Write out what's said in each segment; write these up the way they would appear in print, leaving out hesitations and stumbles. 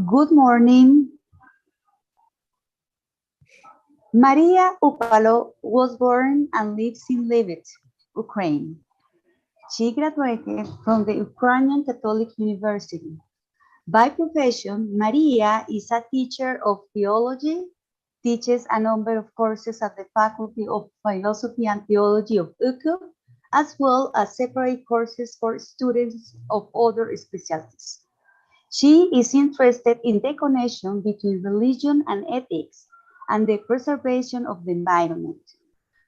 Good morning. Maria Upalo was born and lives in Lviv, Ukraine. She graduated from the Ukrainian Catholic University. By profession, Maria is a teacher of theology, teaches a number of courses at the Faculty of Philosophy and Theology of UCU, as well as separate courses for students of other specialties. She is interested in the connection between religion and ethics and the preservation of the environment.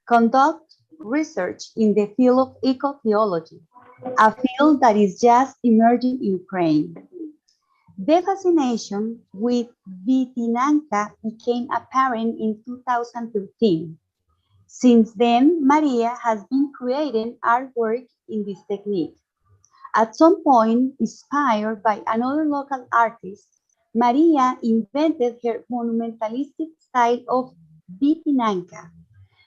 Conduct research in the field of eco-theology, a field that is just emerging in Ukraine. The fascination with Martinenko became apparent in 2013. Since then, Maria has been creating artwork in this technique. At some point, inspired by another local artist, Maria invented her monumentalistic style of Martinenko.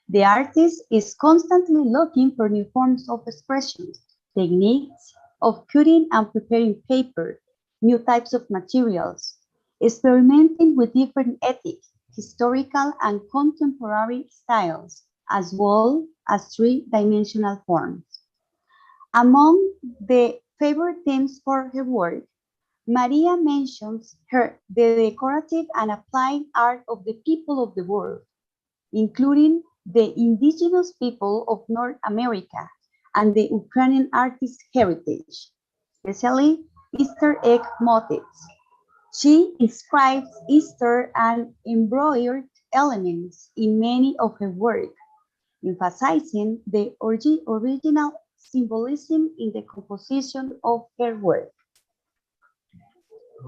The artist is constantly looking for new forms of expression, techniques of cutting and preparing paper, new types of materials, experimenting with different ethics, historical and contemporary styles, as well as three-dimensional forms. Among the favorite themes for her work, Maria mentions the decorative and applied art of the people of the world, including the indigenous people of North America and the Ukrainian artist heritage, especially Easter egg motifs. She inscribes Easter and embroidered elements in many of her work, emphasizing the original symbolism in the composition of her work.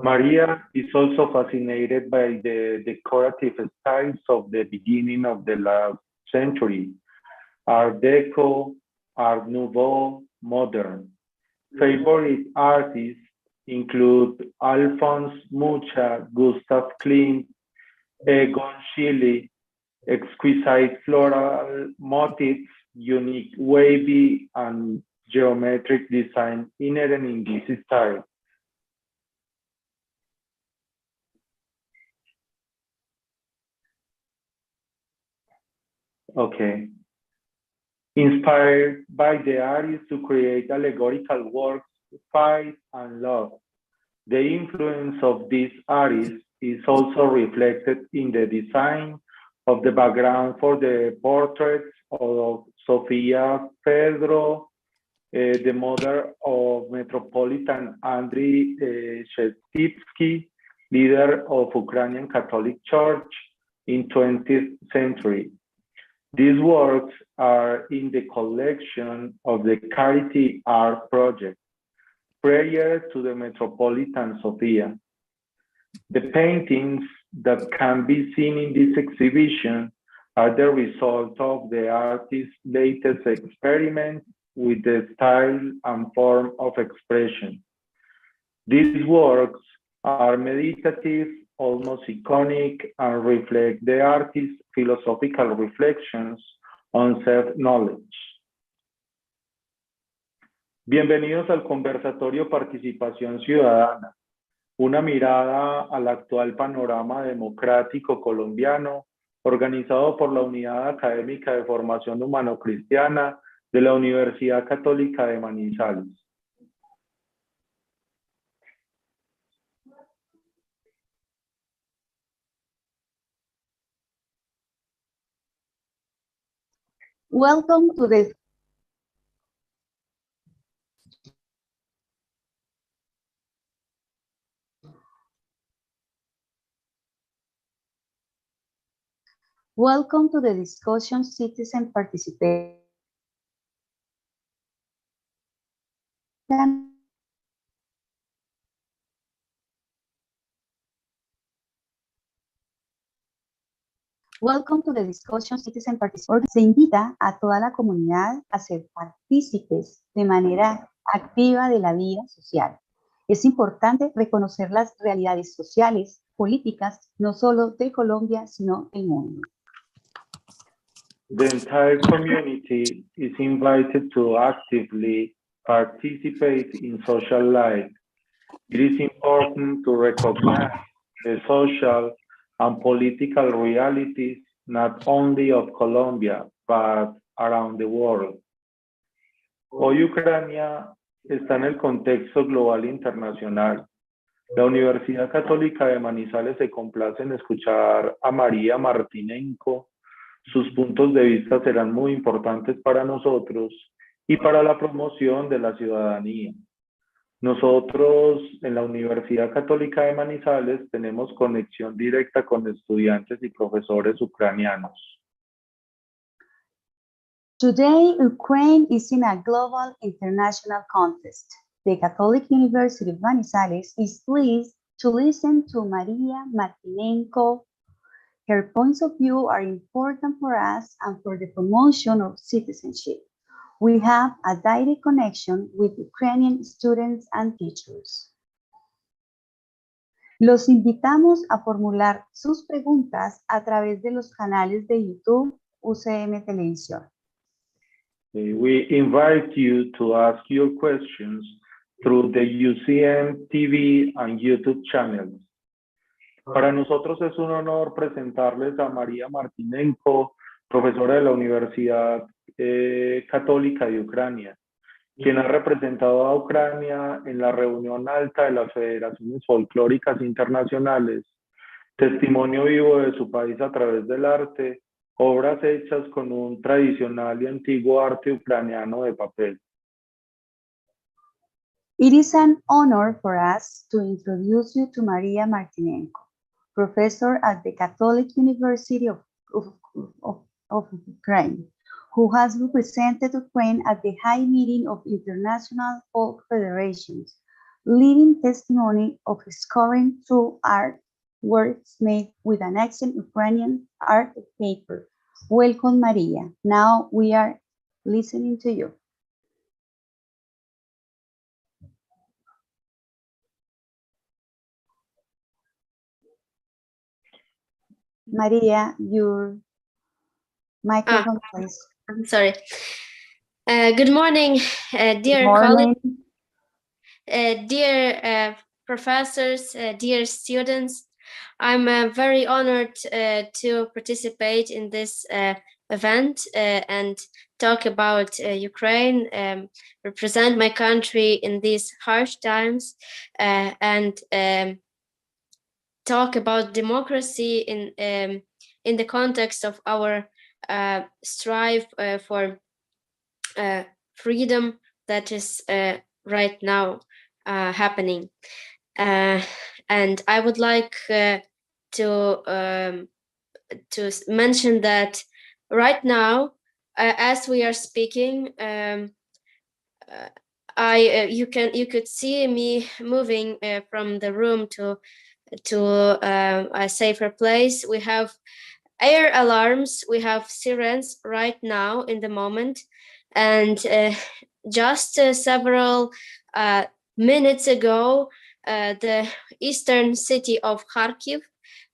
Maria is also fascinated by the decorative styles of the beginning of the last century, Art Deco, Art Nouveau, Modern. Favorite artists include Alphonse Mucha, Gustav Klimt, Egon Schiele, exquisite floral motifs, unique wavy and geometric design inherent in this style. Okay. Inspired by the artist to create allegorical works, fight and love. The influence of this artist is also reflected in the design of the background for the portraits of Sofia Pedro, the mother of Metropolitan Andriy Shevsky, leader of Ukrainian Catholic Church in 20th century. These works are in the collection of the Charity Art Project, prior to the Metropolitan Sofia. The paintings that can be seen in this exhibition are the result of the artist's latest experiment with the style and form of expression. These works are meditative, almost iconic, and reflect the artist's philosophical reflections on self-knowledge. Bienvenidos al conversatorio Participación Ciudadana, una mirada al actual panorama democrático colombiano, organizado por la Unidad Académica de Formación Humano-Cristiana de la Universidad Católica de Manizales. Welcome to the discussion Citizen Participation. Welcome to the discussion Citizen Participation. Se invita a toda la comunidad a ser partícipes de manera activa de la vida social. Es importante reconocer las realidades sociales, políticas, no solo de Colombia, sino del mundo. The entire community is invited to actively participate in social life. It is important to recognize the social and political realities not only of Colombia, but around the world. Hoy Ucrania está en el contexto global internacional. La Universidad Católica de Manizales se complace en escuchar a María Martinenko. Sus puntos de vista serán muy importantes para nosotros y para la promoción de la ciudadanía. Nosotros en la Universidad Católica de Manizales tenemos conexión directa con estudiantes y profesores ucranianos. Today, Ukraine is in a global international contest. The Catholic University of Manizales is pleased to listen to Maria Martinenko. Her points of view are important for us and for the promotion of citizenship. We have a direct connection with Ukrainian students and teachers. Los invitamos a formular sus preguntas a través de los canales de YouTube UCM Televisión. We invite you to ask your questions through the UCM TV and YouTube channels. Para nosotros es un honor presentarles a María Martinenko, profesora de la Universidad Católica de Ucrania, quien ha representado a Ucrania en la reunión alta de las Federaciones Folclóricas Internacionales, testimonio vivo de su país a través del arte, obras hechas con un tradicional y antiguo arte ucraniano de papel. It is an honor for us to introduce you to Maria Martinenko, professor at the Catholic University of Ukraine, who has represented Ukraine at the High Meeting of International Folk Federations, living testimony of his current true art works made with an accent Ukrainian art paper. Welcome, Maria. Now we are listening to you. Maria, your microphone, please. I'm sorry. Good morning, dear Morning. colleagues, dear professors, dear students. I'm very honored to participate in this event and talk about Ukraine, represent my country in these harsh times, and talk about democracy in the context of our strive for freedom that is right now happening. And I would like to mention that right now, as we are speaking, you could see me moving from the room to a safer place. We have air alarms, we have sirens right now in the moment, and just several minutes ago, the eastern city of Kharkiv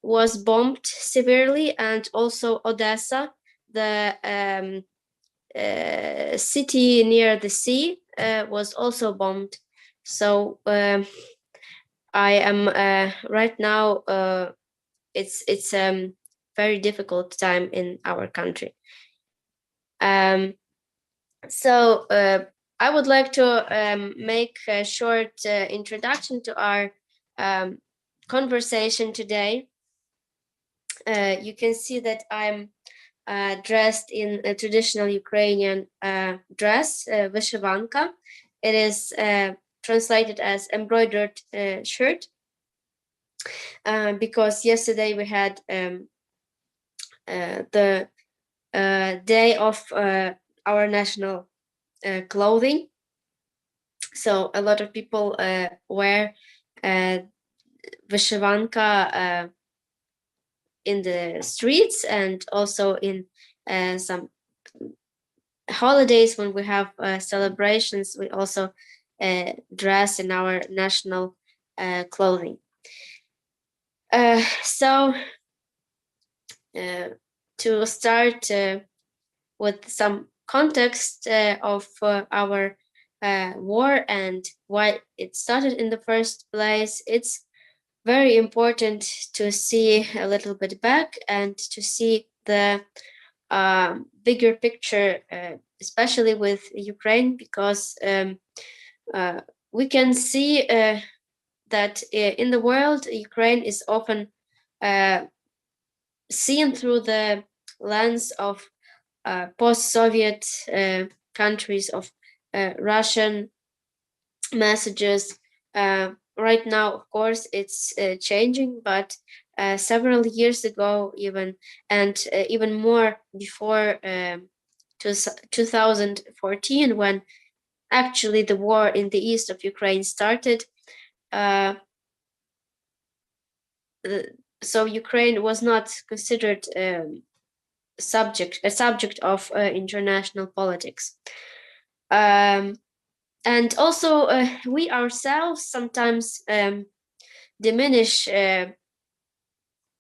was bombed severely, and also Odessa, the city near the sea, was also bombed. So I am right now, it's very difficult time in our country. So I would like to make a short introduction to our conversation today. You can see that I'm dressed in a traditional Ukrainian dress, vyshyvanka. It is translated as embroidered shirt, because yesterday we had the day of our national clothing. So a lot of people wear vyshyvanka in the streets, and also in some holidays when we have celebrations, we also dress in our national clothing. To start with some context of our war and why it started in the first place, it's very important to see a little bit back and to see the bigger picture, especially with Ukraine, because we can see that in the world, Ukraine is often seen through the lens of post-Soviet countries, of Russian messages. Right now, of course, it's changing, but several years ago, even more before 2014, when actually the war in the east of Ukraine started, so Ukraine was not considered a subject of international politics. And also, we ourselves sometimes diminish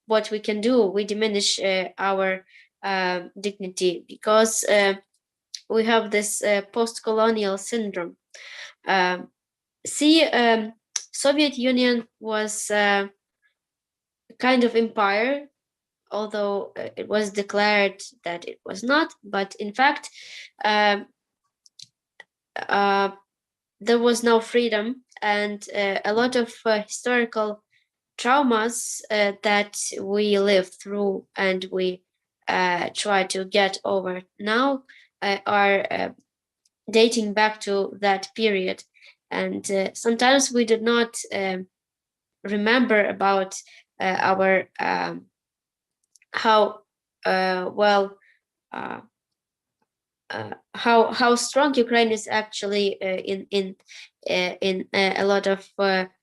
what we can do. We diminish our dignity because we have this post-colonial syndrome. Soviet Union was kind of empire, although it was declared that it was not, but in fact, there was no freedom, and a lot of historical traumas that we lived through and we try to get over now are dating back to that period. And sometimes we did not remember about our how strong Ukraine is actually in a lot of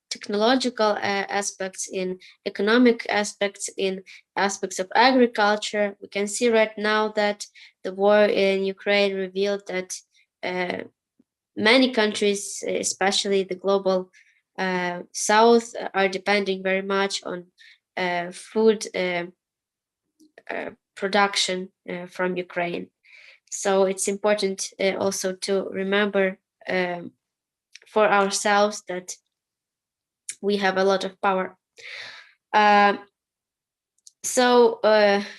technological aspects, in economic aspects, in aspects of agriculture. We can see right now that the war in Ukraine revealed that many countries, especially the global South, are depending very much on food production from Ukraine. So it's important also to remember for ourselves that we have a lot of power.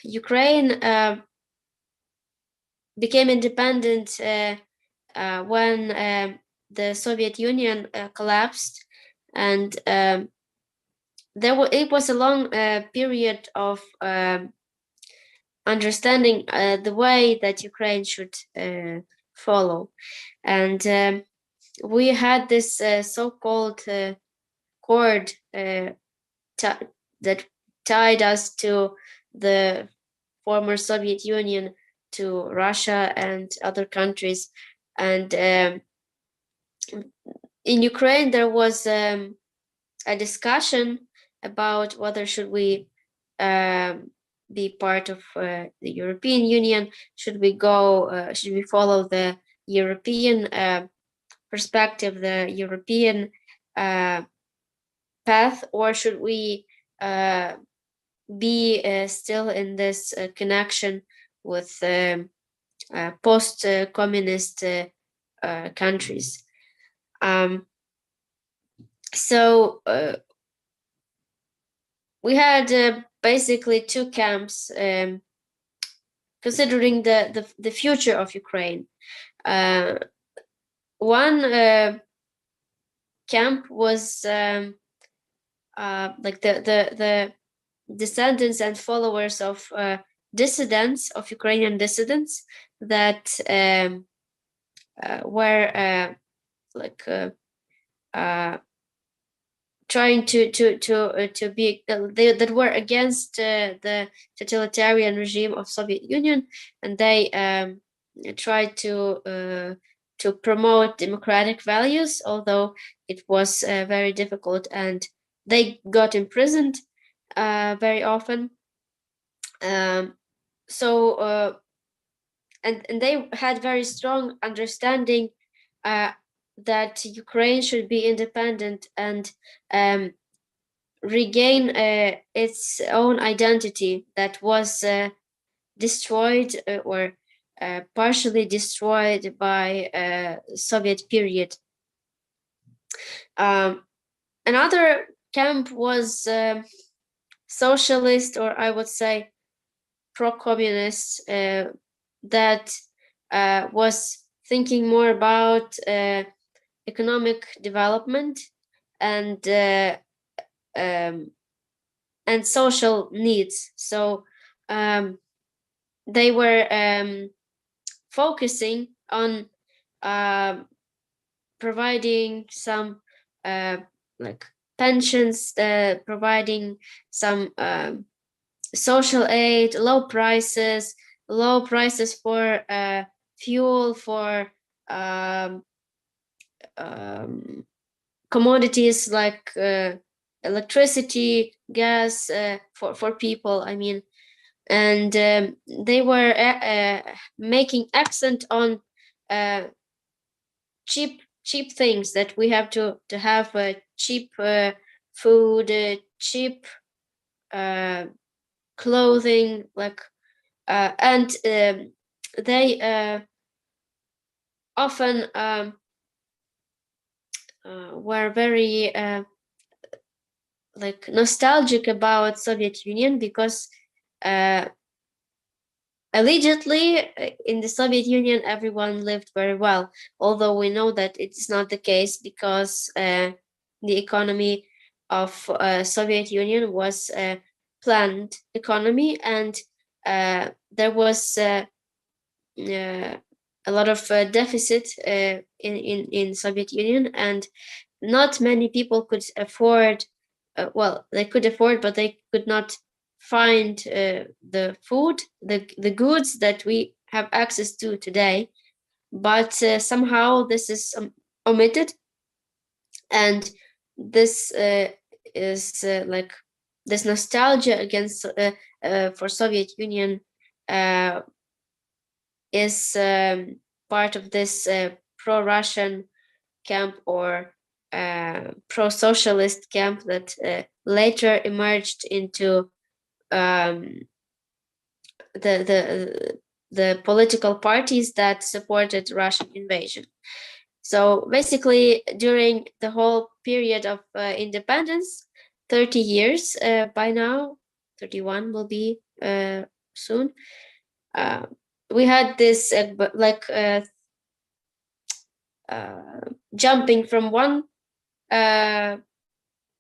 Ukraine became independent when the Soviet Union collapsed, and it was a long period of understanding the way that Ukraine should follow. And we had this so-called cord that tied us to the former Soviet Union, to Russia and other countries. And in Ukraine, there was a discussion about whether should we be part of the European Union, should we follow the European perspective, the European path, or should we be still in this connection with post-communist countries. We had basically two camps considering the future of Ukraine. One camp was like the descendants and followers of dissidents, of Ukrainian dissidents that were trying to be that were against the totalitarian regime of Soviet Union, and they tried to promote democratic values, although it was very difficult, and they got imprisoned very often. And they had very strong understanding that Ukraine should be independent and regain its own identity that was destroyed or partially destroyed by Soviet period. Another camp was socialist, or I would say pro-communist, that was thinking more about economic development and social needs. So they were focusing on providing some like pensions, providing some social aid, low prices for fuel, for commodities like electricity, gas, for people, I mean. And they were making accent on cheap things, that we have to have cheap food, cheap clothing, like and they often were very like nostalgic about Soviet Union, because allegedly in the Soviet Union everyone lived very well, although we know that it's not the case, because the economy of Soviet Union was a planned economy, and there was a lot of deficit in Soviet Union, and not many people could afford, well, they could afford, but they could not find the food, the goods that we have access to today. But somehow this is omitted, and this is like this nostalgia against for Soviet Union is part of this pro-Russian camp, or pro-socialist camp, that later emerged into the political parties that supported Russian invasion. So basically, during the whole period of independence, 30 years by now, 31 will be soon, we had this jumping from one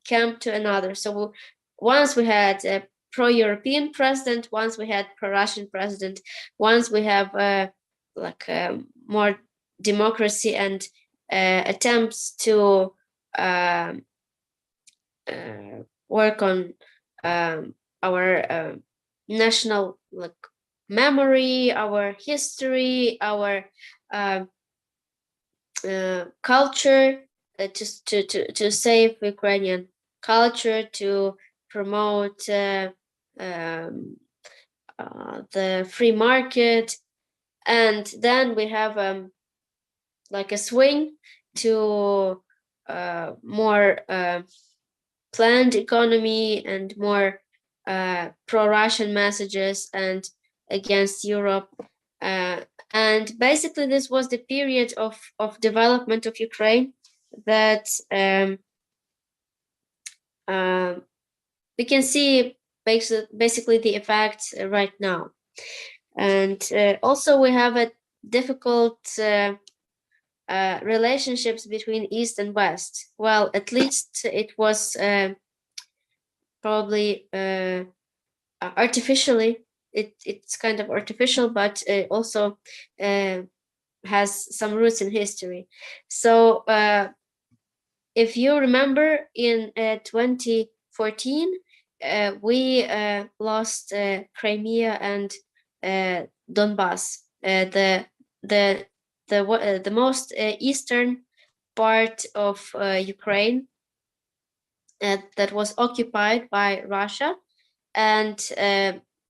camp to another. So once we had a pro-European president, once we had pro-Russian president, once we have more democracy and attempts to work on our national memory, our history, our culture, to save Ukrainian culture, to promote the free market. And then we have like a swing to more planned economy and more pro-Russian messages and against Europe. And basically this was the period of development of Ukraine that we can see basically the effects right now. And also we have a difficult relationships between East and West. Well, at least it was probably artificially, it's kind of artificial, but also has some roots in history. So if you remember, in 2014, we lost Crimea and Donbass, the most eastern part of Ukraine that was occupied by Russia, and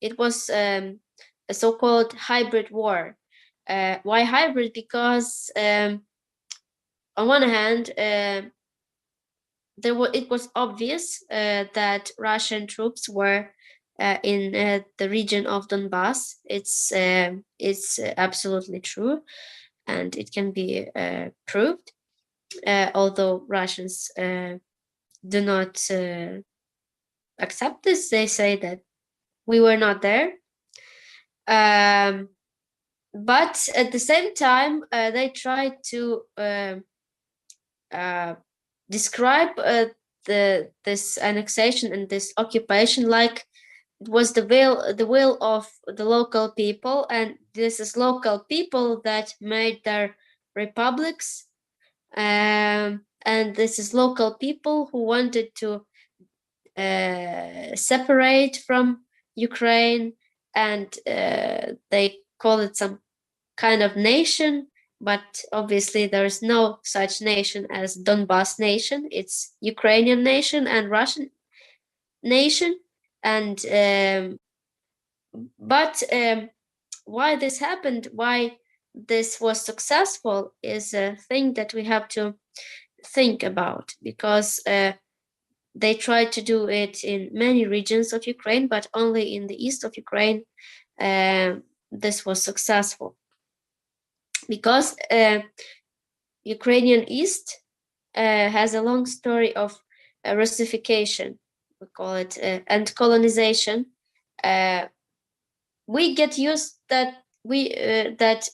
it was a so-called hybrid war. Why hybrid? Because on one hand, it was obvious that Russian troops were in the region of Donbass. It's absolutely true, and it can be proved. Although Russians do not accept this, they say that we were not there. But at the same time, they tried to describe this annexation and this occupation like it was the will of the local people, and this is local people that made their republics, and this is local people who wanted to separate from Ukraine, and they call it some kind of nation, but obviously there is no such nation as Donbass nation. It's Ukrainian nation and Russian nation, and but why this happened, why this was successful, is a thing that we have to think about, because they tried to do it in many regions of Ukraine, but only in the east of Ukraine this was successful, because Ukrainian East has a long story of Russification, we call it, and colonization. We get used that that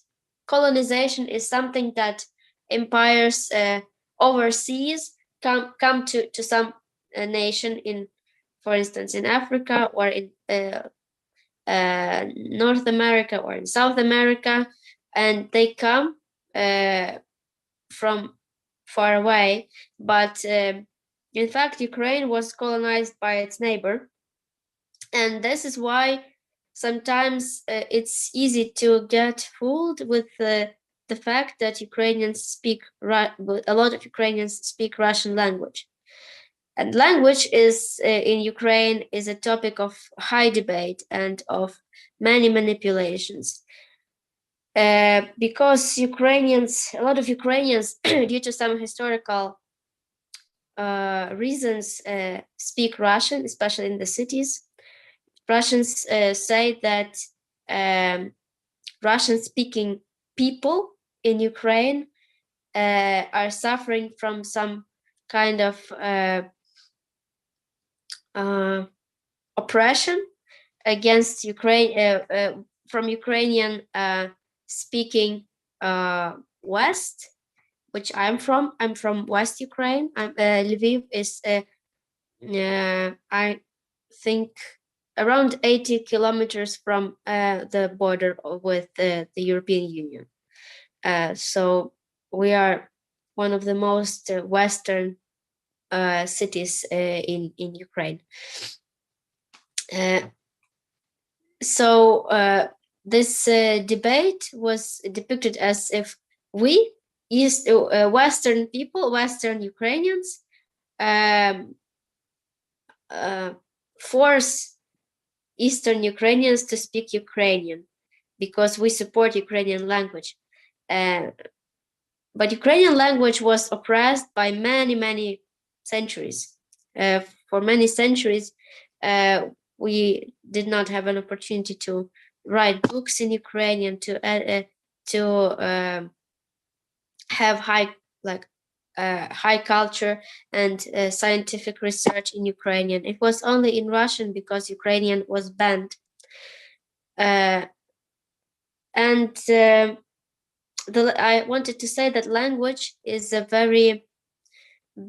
colonization is something that empires overseas come to some nation in, for instance, in Africa or in North America or in South America, and they come from far away. But in fact, Ukraine was colonized by its neighbor, and this is why sometimes it's easy to get fooled with the fact that Ukrainians speak, a lot of Ukrainians speak Russian language. And language is in Ukraine is a topic of high debate and of many manipulations. Because Ukrainians, a lot of Ukrainians, due to some historical reasons, speak Russian, especially in the cities. Russians say that Russian-speaking people in Ukraine are suffering from some kind of oppression against Ukraine from Ukrainian speaking West, which I'm from. I'm from West Ukraine. Lviv is, I think, around 80 kilometers from the border with the European Union. So we are one of the most Western cities in Ukraine. So this debate was depicted as if we, Western people, Western Ukrainians, force Eastern Ukrainians to speak Ukrainian because we support Ukrainian language. But Ukrainian language was oppressed by many centuries. For many centuries, we did not have an opportunity to write books in Ukrainian, to have high culture and scientific research in Ukrainian. It was only in Russian because Ukrainian was banned. I wanted to say that language is a very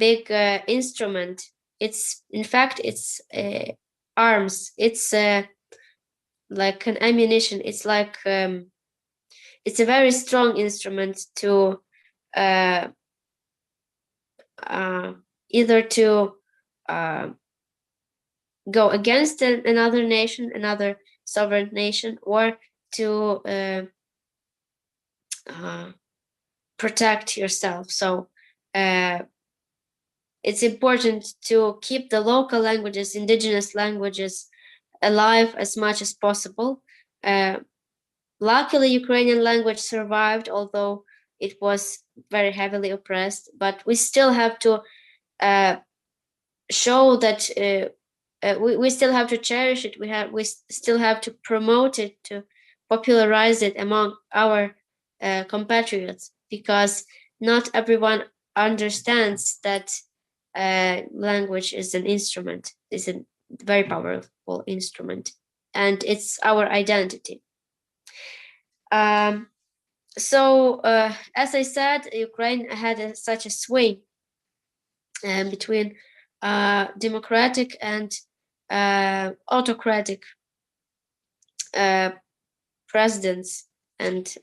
big instrument. It's, in fact, it's arms. It's like an ammunition. It's like it's a very strong instrument to either to go against another nation, another sovereign nation, or to protect yourself. So it's important to keep the local languages, indigenous languages, alive as much as possible. Luckily, Ukrainian language survived, although it was very heavily oppressed, but we still have to show that we still have to cherish it. We still have to promote it, to popularize it among our compatriots, because not everyone understands that language is an instrument, is a very powerful instrument, and it's our identity. So as I said, Ukraine had such a swing between democratic and autocratic presidents and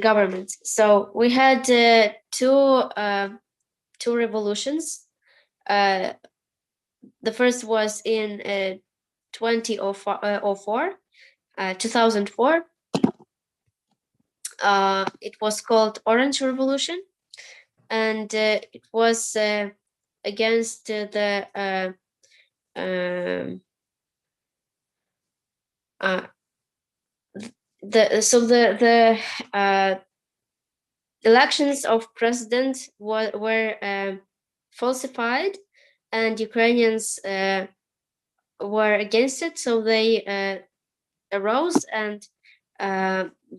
governments. So we had two revolutions. The first was in 2004. It was called Orange Revolution, and it was against the elections of president were falsified, and Ukrainians were against it. So they arose and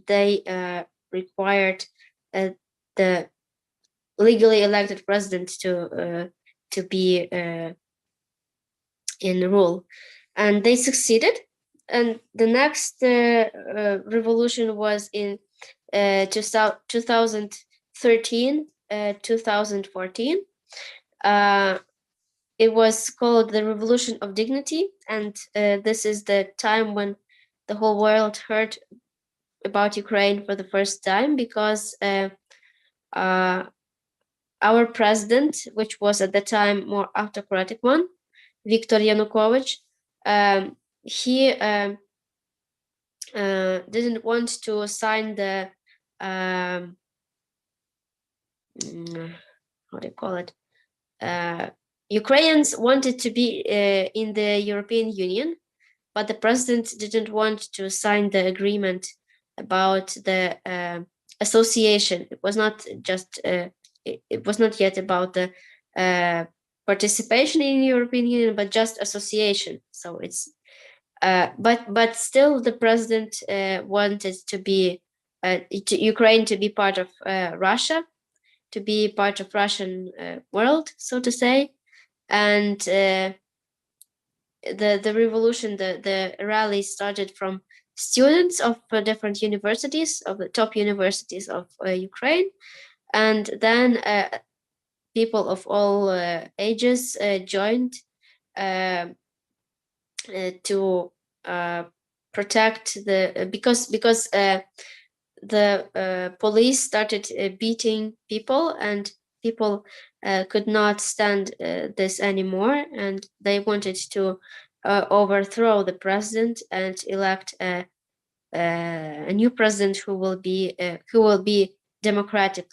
they required the legally elected president to be in rule, and they succeeded. And the next revolution was in 2013, 2014. It was called the Revolution of Dignity, and this is the time when the whole world heard about Ukraine for the first time, because our president, which was at the time more autocratic one, Viktor Yanukovych, he didn't want to sign the how do you call it? Ukrainians wanted to be in the European Union, but the president didn't want to sign the agreement about the association. It was not just it was not yet about the participation in the European Union, but just association. So it's but still the president wanted to be Ukraine to be part of Russia, to be part of Russian world, so to say. And the revolution, the rally started from students of different universities, of the top universities of Ukraine, and then people of all ages joined to protect the because the police started beating people, and people could not stand this anymore, and they wanted to overthrow the president and elect a new president who will be democratic.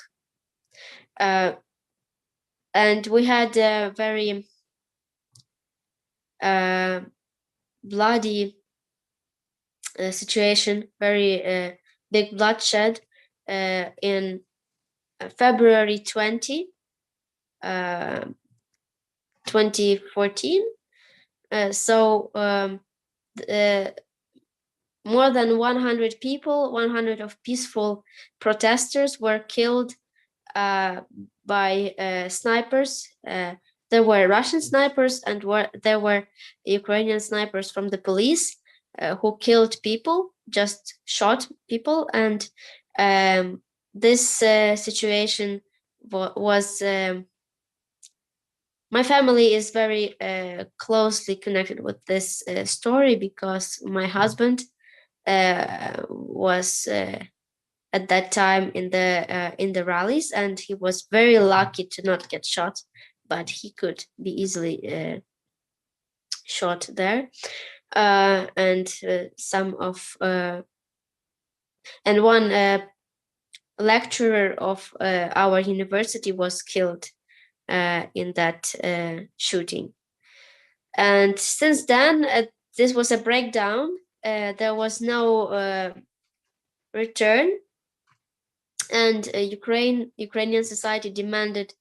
And we had a very bloody situation, very big bloodshed in February 2014. So more than 100 people, 100 of peaceful protesters were killed by snipers. There were Russian snipers, and there were Ukrainian snipers from the police who killed people, just shot people. And this situation was my family is very closely connected with this story, because my husband was at that time in the rallies, and he was very lucky to not get shot, but he could be easily shot there. And some of and one lecturer of our university was killed in that shooting. And since then, this was a breakdown. There was no return, and Ukrainian society demanded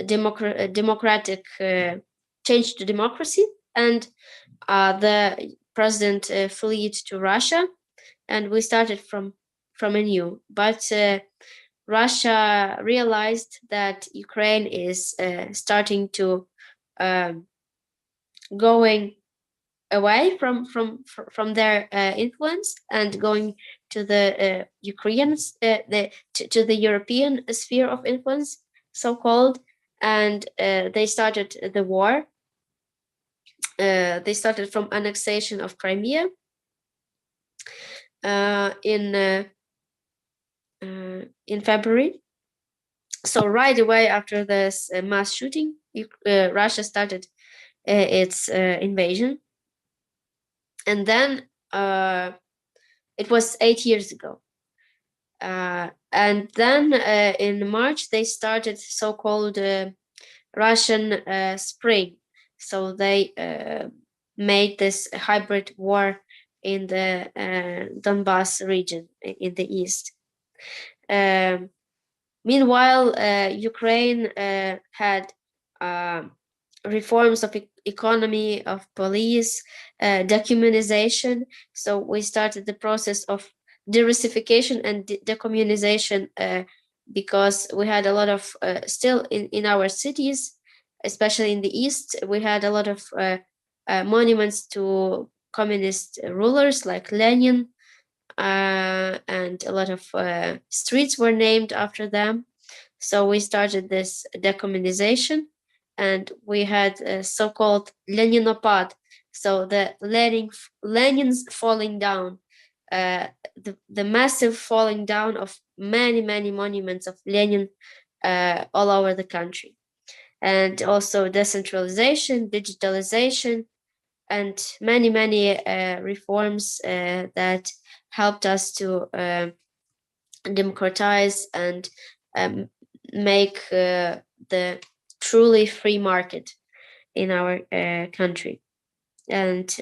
democratic change to democracy, and the president fled to Russia, and we started from anew. But Russia realized that Ukraine is starting to going away from their influence and going to the Ukrainians, to the European sphere of influence, so-called, and they started the war. They started from annexation of Crimea in February. So right away after this mass shooting, Russia started its invasion. And then it was 8 years ago. And then in March, they started so-called Russian Spring. So they made this hybrid war in the Donbass region in the east. Meanwhile, Ukraine had reforms of economy, of police, decommunization. So we started the process of de-Russification and decommunization because we had a lot of, still in our cities, especially in the east, we had a lot of monuments to communist rulers like Lenin, and a lot of streets were named after them. So we started this decommunization, and we had so-called Leninopad, so the Lenin's falling down, the massive falling down of many monuments of Lenin all over the country, and also decentralization, digitalization, and many reforms that helped us to democratize and make the truly free market in our country. And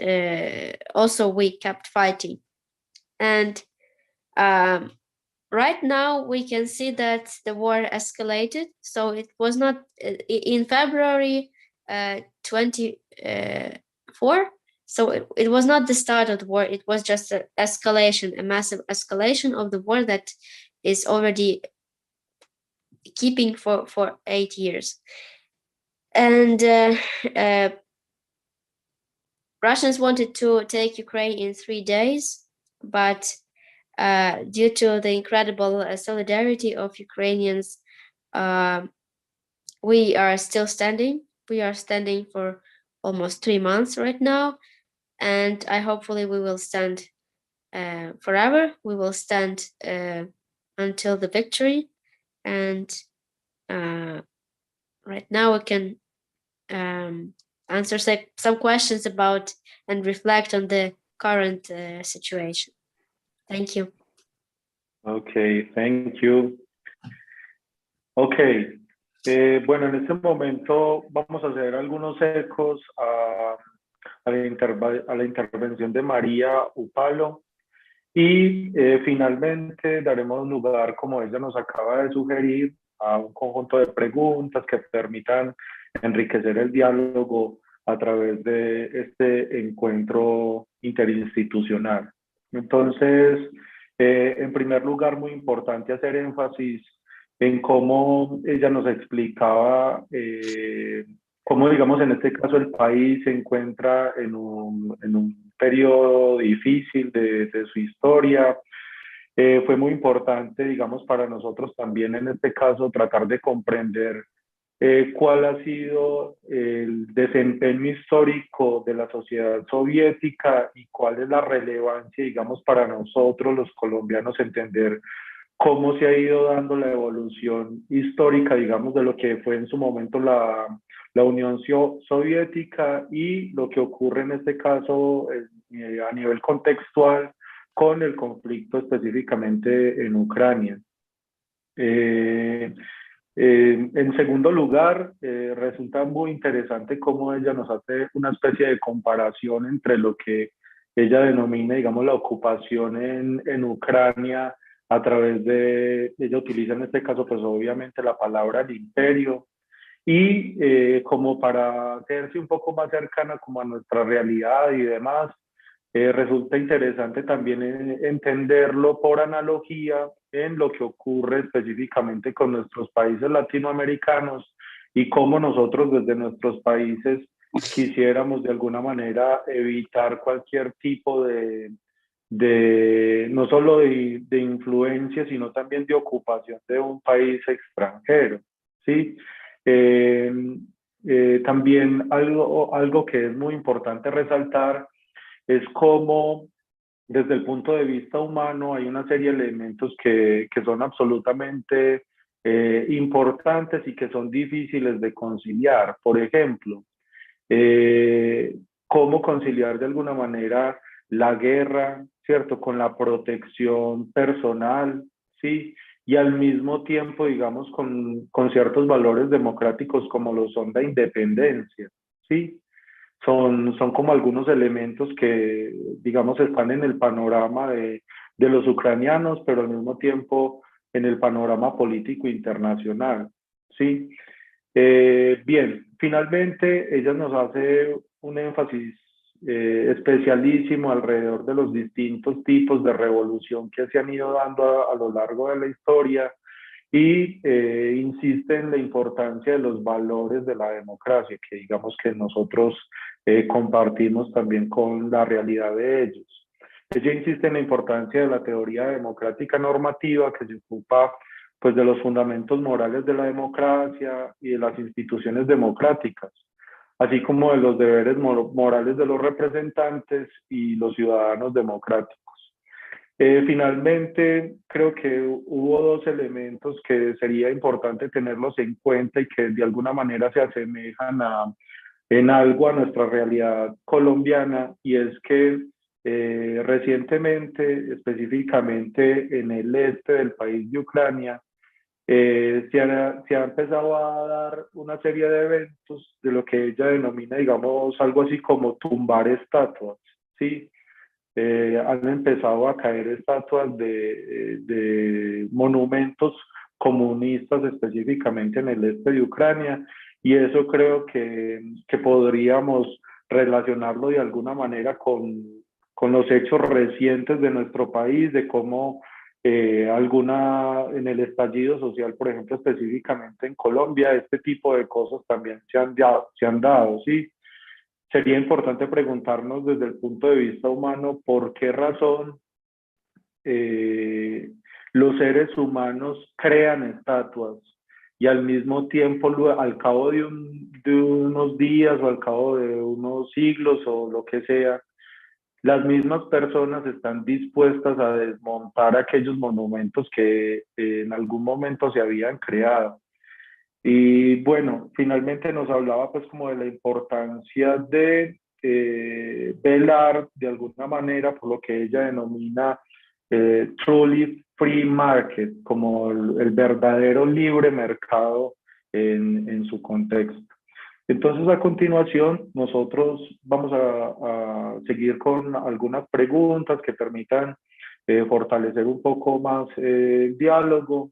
also we kept fighting. And right now we can see that the war escalated. So it was not in February 24. So it was not the start of the war. It was just an escalation, a massive escalation of the war that is already keeping for 8 years. And Russians wanted to take Ukraine in 3 days, but due to the incredible solidarity of Ukrainians, we are still standing. We are standing for almost 3 months right now, and hopefully we will stand forever. We will stand until the victory. And right now we can answer some questions about and reflect on the current situation. Thank you. Okay, thank you. Okay, bueno, en este momento vamos a hacer algunos ecos a la intervención de María Upalo, y finalmente daremos lugar, como ella nos acaba de sugerir, a un conjunto de preguntas que permitan enriquecer el diálogo a través de este encuentro interinstitucional. Entonces, en primer lugar, muy importante hacer énfasis en cómo ella nos explicaba cómo, digamos, en este caso el país se encuentra en un periodo difícil de su historia. Fue muy importante, digamos, para nosotros también en este caso tratar de comprender cuál ha sido el desempeño histórico de la sociedad soviética y cuál es la relevancia, digamos, para nosotros los colombianos entender cómo se ha ido dando la evolución histórica, digamos, de lo que fue en su momento la Unión Soviética y lo que ocurre en este caso a nivel contextual con el conflicto específicamente en Ucrania. En segundo lugar, resulta muy interesante cómo ella nos hace una especie de comparación entre lo que ella denomina, digamos, la ocupación en Ucrania a través de, ella utiliza en este caso, pues obviamente la palabra el imperio, y como para hacerse un poco más cercana como a nuestra realidad y demás, resulta interesante también entenderlo por analogía en lo que ocurre específicamente con nuestros países latinoamericanos y cómo nosotros desde nuestros países quisiéramos de alguna manera evitar cualquier tipo de no solo de influencia, sino también de ocupación de un país extranjero, ¿sí? También algo que es muy importante resaltar es cómo desde el punto de vista humano hay una serie de elementos que son absolutamente importantes y que son difíciles de conciliar. Por ejemplo, cómo conciliar de alguna manera la guerra, ¿cierto?, con la protección personal, ¿sí? Y al mismo tiempo, digamos, con ciertos valores democráticos como lo son la independencia, ¿sí? Son como algunos elementos que, digamos, están en el panorama de los ucranianos, pero al mismo tiempo en el panorama político internacional, ¿sí? Bien, finalmente ella nos hace un énfasis especialísimo alrededor de los distintos tipos de revolución que se han ido dando a lo largo de la historia y insiste en la importancia de los valores de la democracia, que digamos que nosotros compartimos también con la realidad de ellos. Ella insiste en la importancia de la teoría democrática normativa que se ocupa pues de los fundamentos morales de la democracia y de las instituciones democráticas, así como de los deberes morales de los representantes y los ciudadanos democráticos. Finalmente, creo que hubo dos elementos que sería importante tenerlos en cuenta y que de alguna manera se asemejan en algo a nuestra realidad colombiana, y es que recientemente, específicamente en el este del país de Ucrania, se ha empezado a dar una serie de eventos de lo que ella denomina, digamos, algo así como tumbar estatuas, ¿sí? Han empezado a caer estatuas de monumentos comunistas específicamente en el este de Ucrania, y eso creo que podríamos relacionarlo de alguna manera con los hechos recientes de nuestro país, de cómo en el estallido social, por ejemplo, específicamente en Colombia, este tipo de cosas también se han dado, ¿sí? Sería importante preguntarnos desde el punto de vista humano por qué razón los seres humanos crean estatuas y al mismo tiempo, al cabo de unos días o al cabo de unos siglos o lo que sea, las mismas personas están dispuestas a desmontar aquellos monumentos que en algún momento se habían creado. Y bueno, finalmente nos hablaba pues como de la importancia de velar de alguna manera por lo que ella denomina truly free market, como el verdadero libre mercado en su contexto. Entonces, a continuación, nosotros vamos a seguir con algunas preguntas que permitan fortalecer un poco más el diálogo.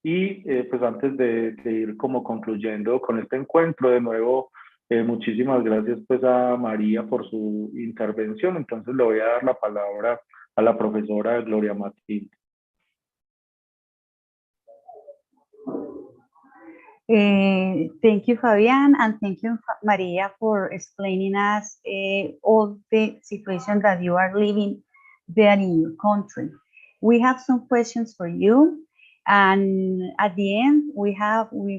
Y pues antes de ir como concluyendo con este encuentro, de nuevo, muchísimas gracias pues a María por su intervención. Entonces le voy a dar la palabra a la profesora Gloria Matilde. Thank you, Fabian, and thank you, Maria, for explaining us all the situation that you are living there in your country. We have some questions for you, and at the end, we're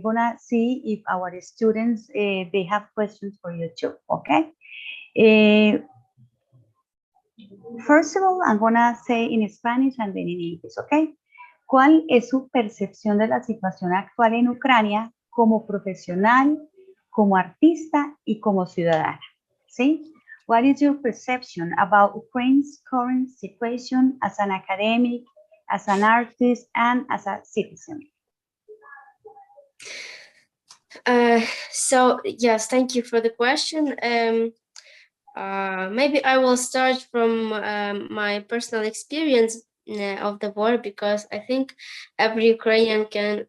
gonna see if our students they have questions for you too. Okay. First of all, I'm gonna say in Spanish and then in English. Okay. ¿Cuál es su percepción de la situación actual en Ucrania como profesional, como artista y como ciudadana? ¿Sí? What is your perception about Ukraine's current situation as an academic, as an artist, and as a citizen? So yes, thank you for the question. Maybe I will start from my personal experience of the war, because I think every Ukrainian can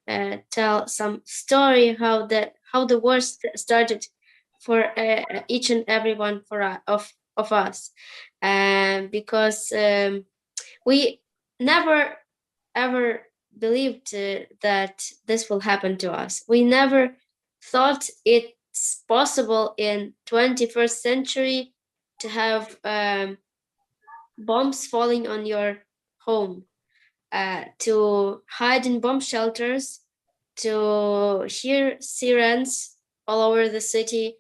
tell some story how the war started for each and every one of us, because we never ever believed that this will happen to us. We never thought it's possible in 21st century to have bombs falling on your home, to hide in bomb shelters, to hear sirens all over the city,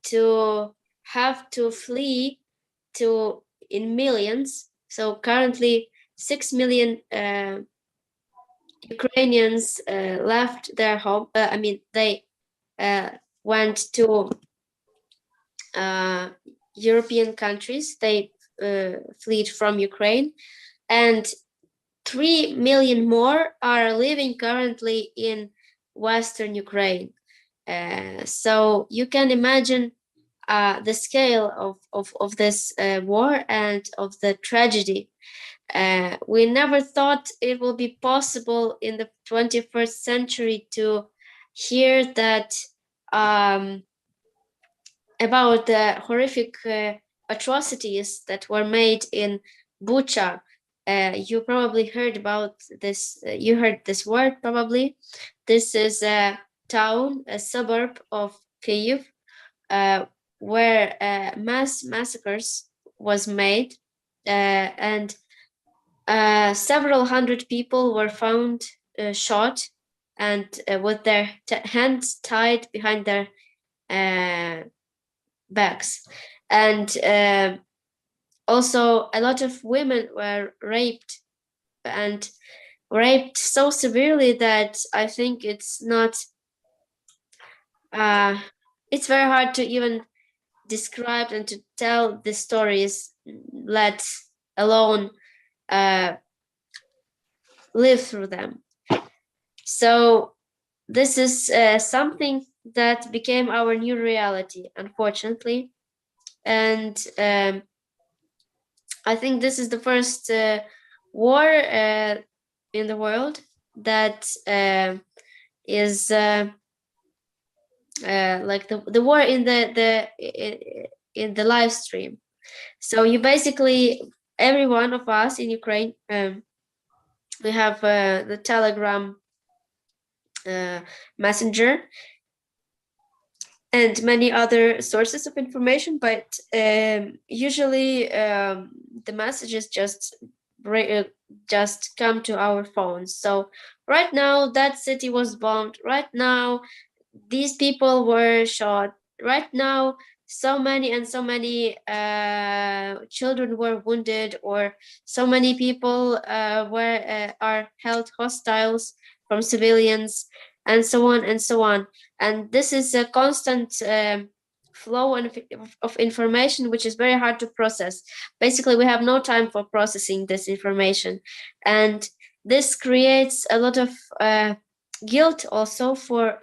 to have to flee in millions. So currently 6 million Ukrainians left their home. They went to European countries. They fled from Ukraine, and 3 million more are living currently in Western Ukraine. So you can imagine the scale of this war and of the tragedy. We never thought it will be possible in the 21st century to hear that about the horrific atrocities that were made in Bucha. You probably heard about this. You heard this word probably. This is a town, a suburb of Kyiv, where mass massacres was made, and several hundred people were found shot and with their hands tied behind their backs. And also a lot of women were raped, and raped so severely that I think it's not, it's very hard to even describe and to tell the stories, let alone live through them. So this is something that became our new reality, unfortunately. And I think this is the first war in the world that is like the war in the live stream. So you basically, every one of us in Ukraine, we have the Telegram messenger and many other sources of information, but usually the messages just come to our phones. So right now that city was bombed, right now these people were shot, right now so many children were wounded, or so many people are held hostiles from civilians, and so on and so on. And this is a constant flow of information, which is very hard to process. Basically, we have no time for processing this information, and this creates a lot of guilt also for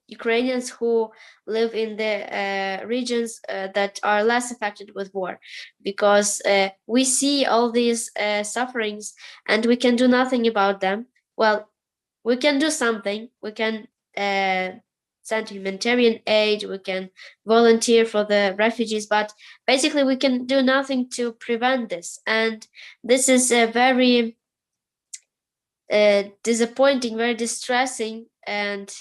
Ukrainians who live in the regions that are less affected with war, because we see all these sufferings and we can do nothing about them. Well, we can do something. We can send humanitarian aid, we can volunteer for the refugees, but basically we can do nothing to prevent this. And this is a very disappointing, very distressing, and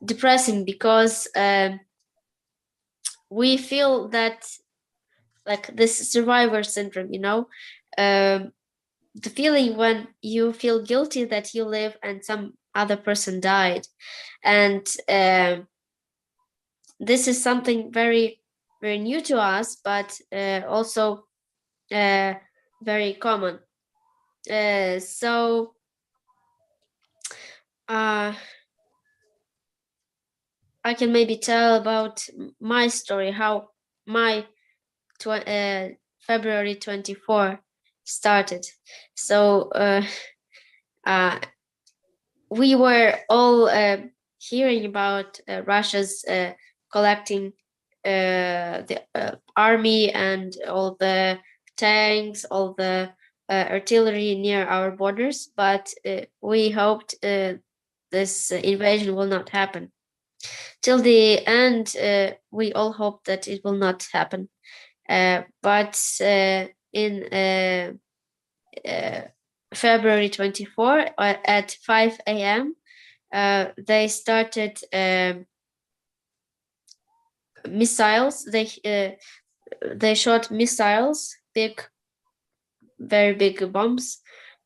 depressing, because we feel that, like, this survivor syndrome, the feeling when you feel guilty that you live and some other person died. And this is something very, very new to us, but also very common. So I can maybe tell about my story, how my February 24 started. So we were all hearing about Russia's collecting the army and all the tanks, all the artillery near our borders, but we hoped this invasion will not happen. Till the end, we all hope that it will not happen. But in February 24 at 5 a.m., they started missiles. They shot missiles, very big bombs,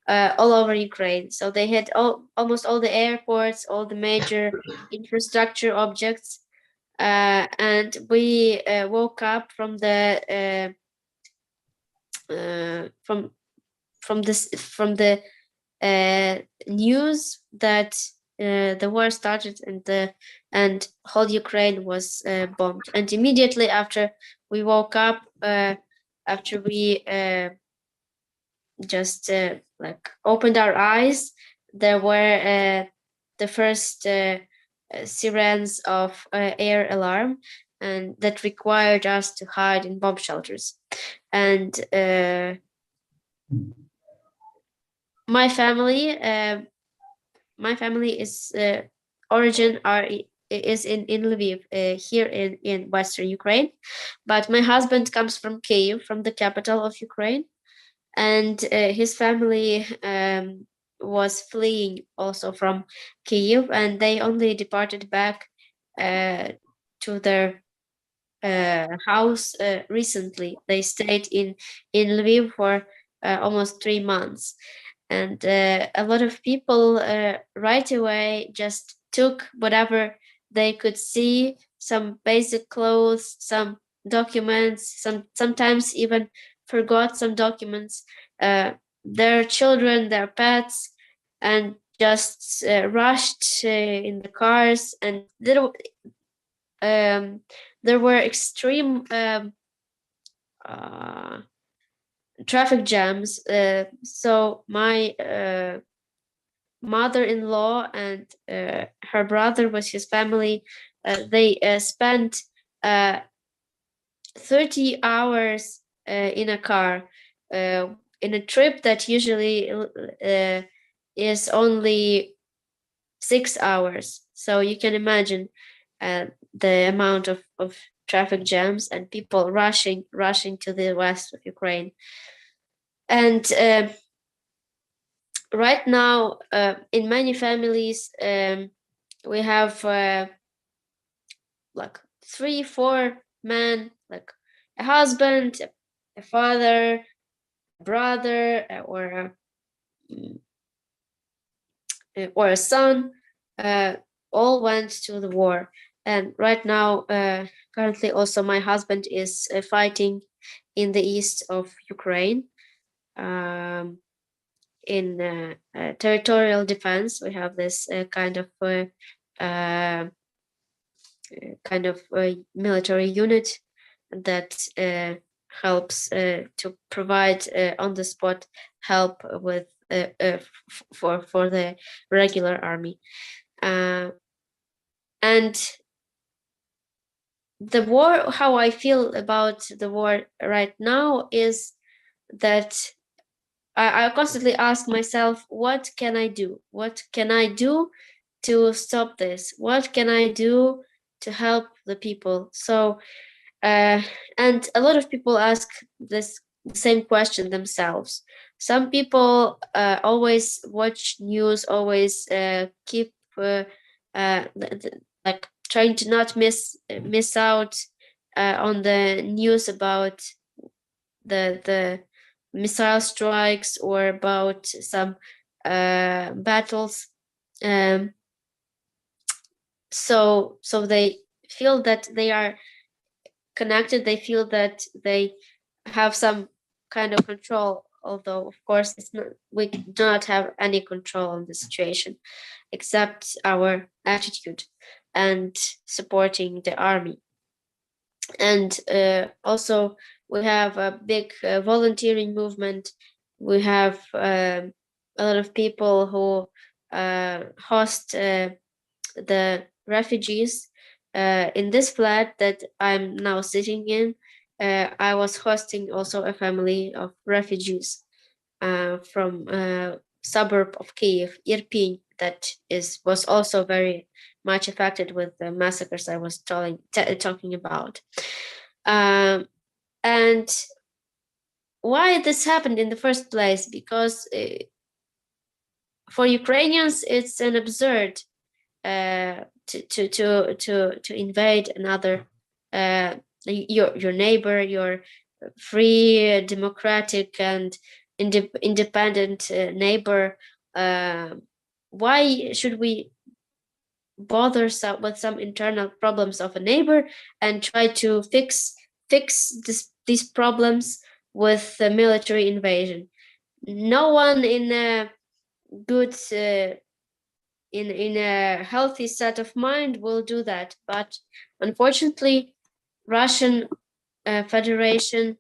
all over Ukraine. So they hit almost all the airports, all the major infrastructure objects, and we woke up from the from the news that the war started and whole Ukraine was bombed. And immediately after we woke up, after we just like opened our eyes, there were the first sirens of air alarm, and that required us to hide in bomb shelters. And my family is origin is in Lviv, here in Western Ukraine, but my husband comes from Kyiv, from the capital of Ukraine, and his family was fleeing also from Kyiv, and they only departed back to their house recently. They stayed in Lviv for almost 3 months, and a lot of people right away just took whatever they could see, some basic clothes, some documents, sometimes even forgot some documents, their children, their pets, and just rushed in the cars. And there were extreme traffic jams. So my mother-in-law and her brother with his family, they spent 30 hours in a car, in a trip that usually is only 6 hours. So you can imagine the amount of traffic jams and people rushing to the west of Ukraine. And right now, in many families, we have like 3-4 men, like a husband, a father, a brother, or a son, all went to the war. And right now, currently also my husband is fighting in the east of Ukraine, in territorial defense. We have this kind of military unit that helps to provide on the spot help with for the regular army. And the war, how I feel about the war right now is that I constantly ask myself, what can I do? What can I do to stop this? What can I do to help the people? So, and a lot of people ask this same question themselves. Some people always watch news, always keep like trying to not miss out on the news about the missile strikes or about some battles. So they feel that they are connected. They feel that they have some kind of control, although of course it's not. We do not have any control on the situation, except our attitude and supporting the army. And also we have a big volunteering movement. We have a lot of people who host the refugees in this flat that I'm now sitting in, I was hosting also a family of refugees from suburb of Kiev, Irpin, that was also very much affected with the massacres I was talking about. And why this happened in the first place? Because for Ukrainians, it's an absurd to invade another your neighbor, your free, democratic, and independent neighbor. Why should we bother with some internal problems of a neighbor and try to fix these problems with the military invasion? No one in a good in a healthy set of mind will do that, but unfortunately Russian Federation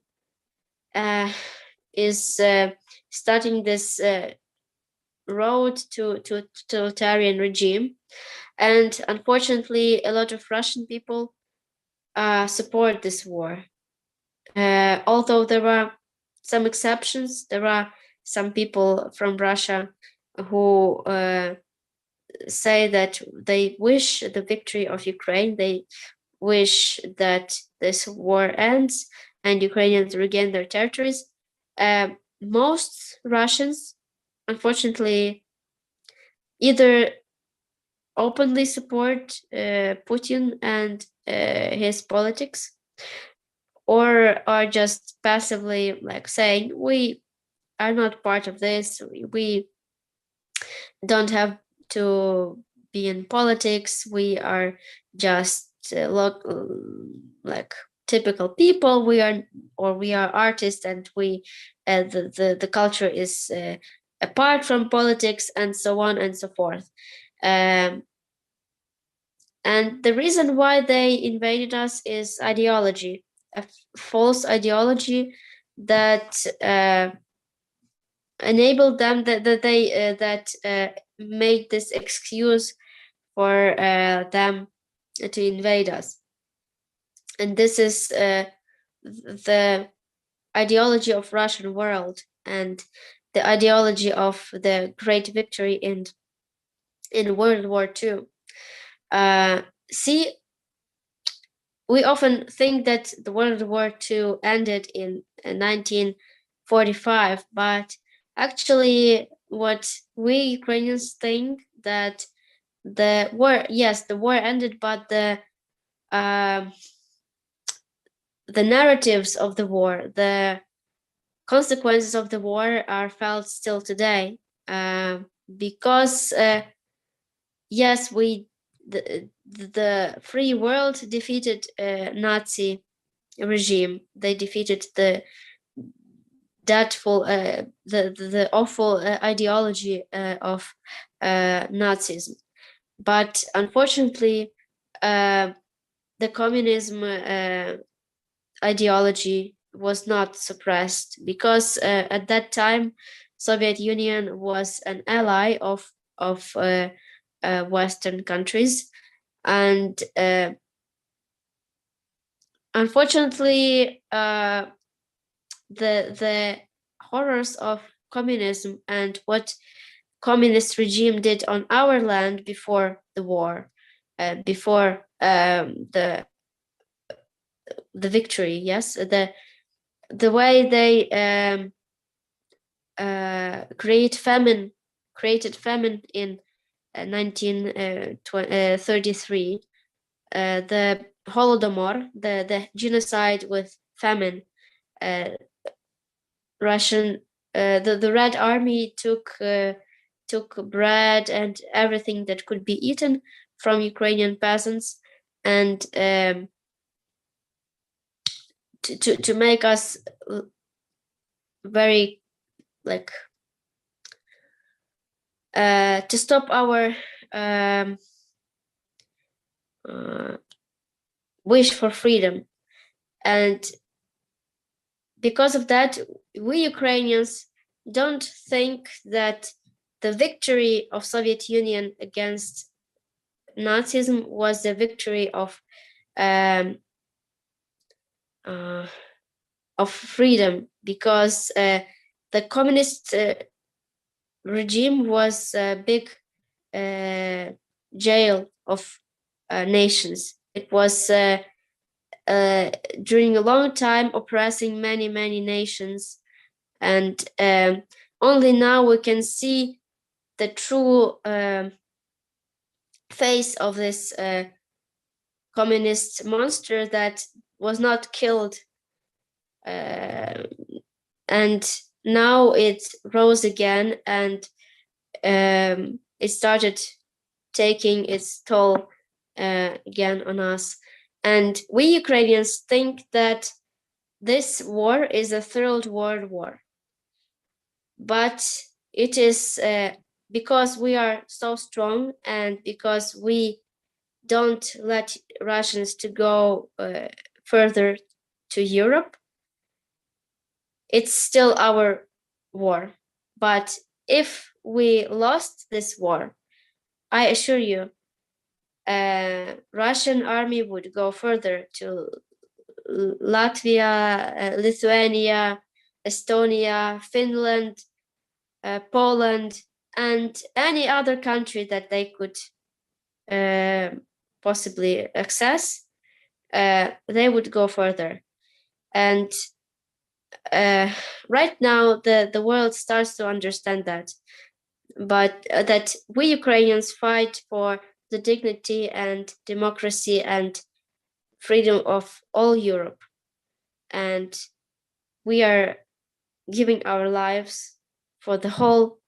is starting this road to totalitarian regime, and unfortunately a lot of Russian people support this war. Although there are some exceptions, there are some people from Russia who say that they wish the victory of Ukraine, they wish that this war ends and Ukrainians regain their territories. Most Russians, unfortunately, either openly support Putin and his politics, or are just passively like saying, we are not part of this, we don't have to be in politics, we are just like typical people, we are artists, and we the culture is apart from politics, and so on and so forth. And the reason why they invaded us is ideology, a false ideology that enabled them, that made this excuse for them to invade us. And this is the ideology of Russian world, and the ideology of the great victory in World War II. See, we often think that the World War II ended in 1945, but actually what we Ukrainians think that the war ended, but the narratives of the war, the consequences of the war are felt still today, because yes, the free world defeated Nazi regime. They defeated the awful ideology of Nazism. But unfortunately, the communism ideology was not suppressed, because at that time Soviet Union was an ally of Western countries, and unfortunately the horrors of communism and what communist regime did on our land before the war, before the victory, yes, the way they created famine in 1933, the Holodomor, the genocide with famine. Russian, the Red Army took bread and everything that could be eaten from Ukrainian peasants, and to make us very like to stop our wish for freedom. And because of that, we Ukrainians don't think that the victory of Soviet Union against Nazism was the victory of freedom, because the communist regime was a big jail of nations. It was during a long time oppressing many nations, and only now we can see the true face of this communist monster that was not killed, and now it rose again, and it started taking its toll again on us. And we Ukrainians think that this war is a third world war, but it is because we are so strong, and because we don't let Russians to go further to Europe, it's still our war. But if we lost this war, I assure you, Russian army would go further to Latvia, Lithuania, Estonia, Finland, Poland, and any other country that they could possibly access. They would go further. And right now the world starts to understand that, but that we Ukrainians fight for the dignity and democracy and freedom of all Europe, and we are giving our lives for the whole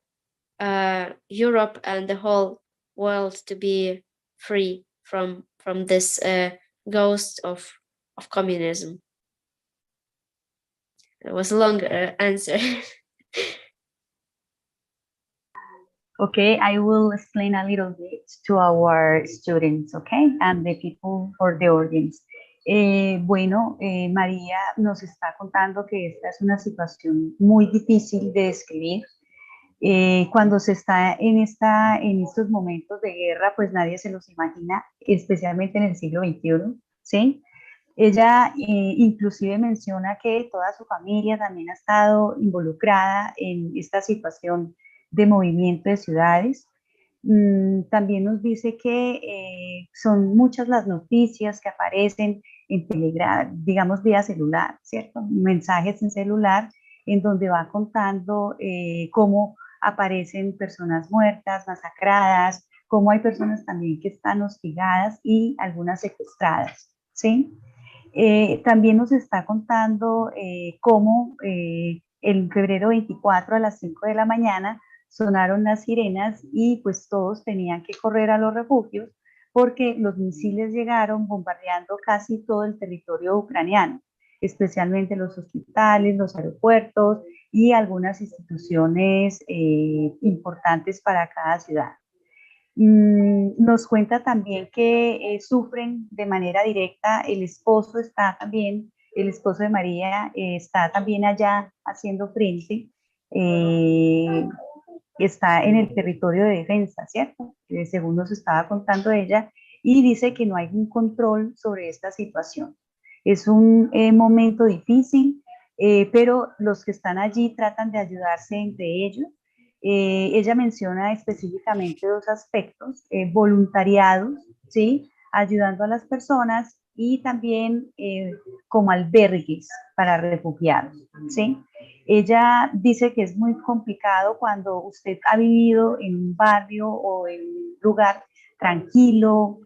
Europe and the whole world to be free from this ghost of communism. It was a long answer. Okay, I will explain a little bit to our students, okay, and the people for the audience. Bueno, María nos está contando que esta es una situación muy difícil de describir. Cuando se está en estos momentos de guerra, pues nadie se los imagina, especialmente en el siglo XXI, ¿sí? Ella inclusive menciona que toda su familia también ha estado involucrada en esta situación de movimiento de ciudades. También nos dice que son muchas las noticias que aparecen en Telegram, digamos vía celular, ¿cierto? Mensajes en celular en donde va contando cómo aparecen personas muertas, masacradas, cómo hay personas también que están hostigadas y algunas secuestradas, ¿sí? También nos está contando cómo el febrero 24 a las 5 de la mañana sonaron las sirenas y pues todos tenían que correr a los refugios porque los misiles llegaron bombardeando casi todo el territorio ucraniano, especialmente los hospitales, los aeropuertos y algunas instituciones importantes para cada ciudad. Nos cuenta también que sufren de manera directa, el esposo de María está también allá haciendo frente, está en el territorio de defensa, ¿cierto? Según nos estaba contando ella, y dice que no hay un control sobre esta situación. Es un momento difícil, pero los que están allí tratan de ayudarse entre ellos. Ella menciona específicamente dos aspectos, voluntariados, ¿sí? Ayudando a las personas y también como albergues para refugiados, ¿sí? Ella dice que es muy complicado cuando usted ha vivido en un barrio o en un lugar tranquilo,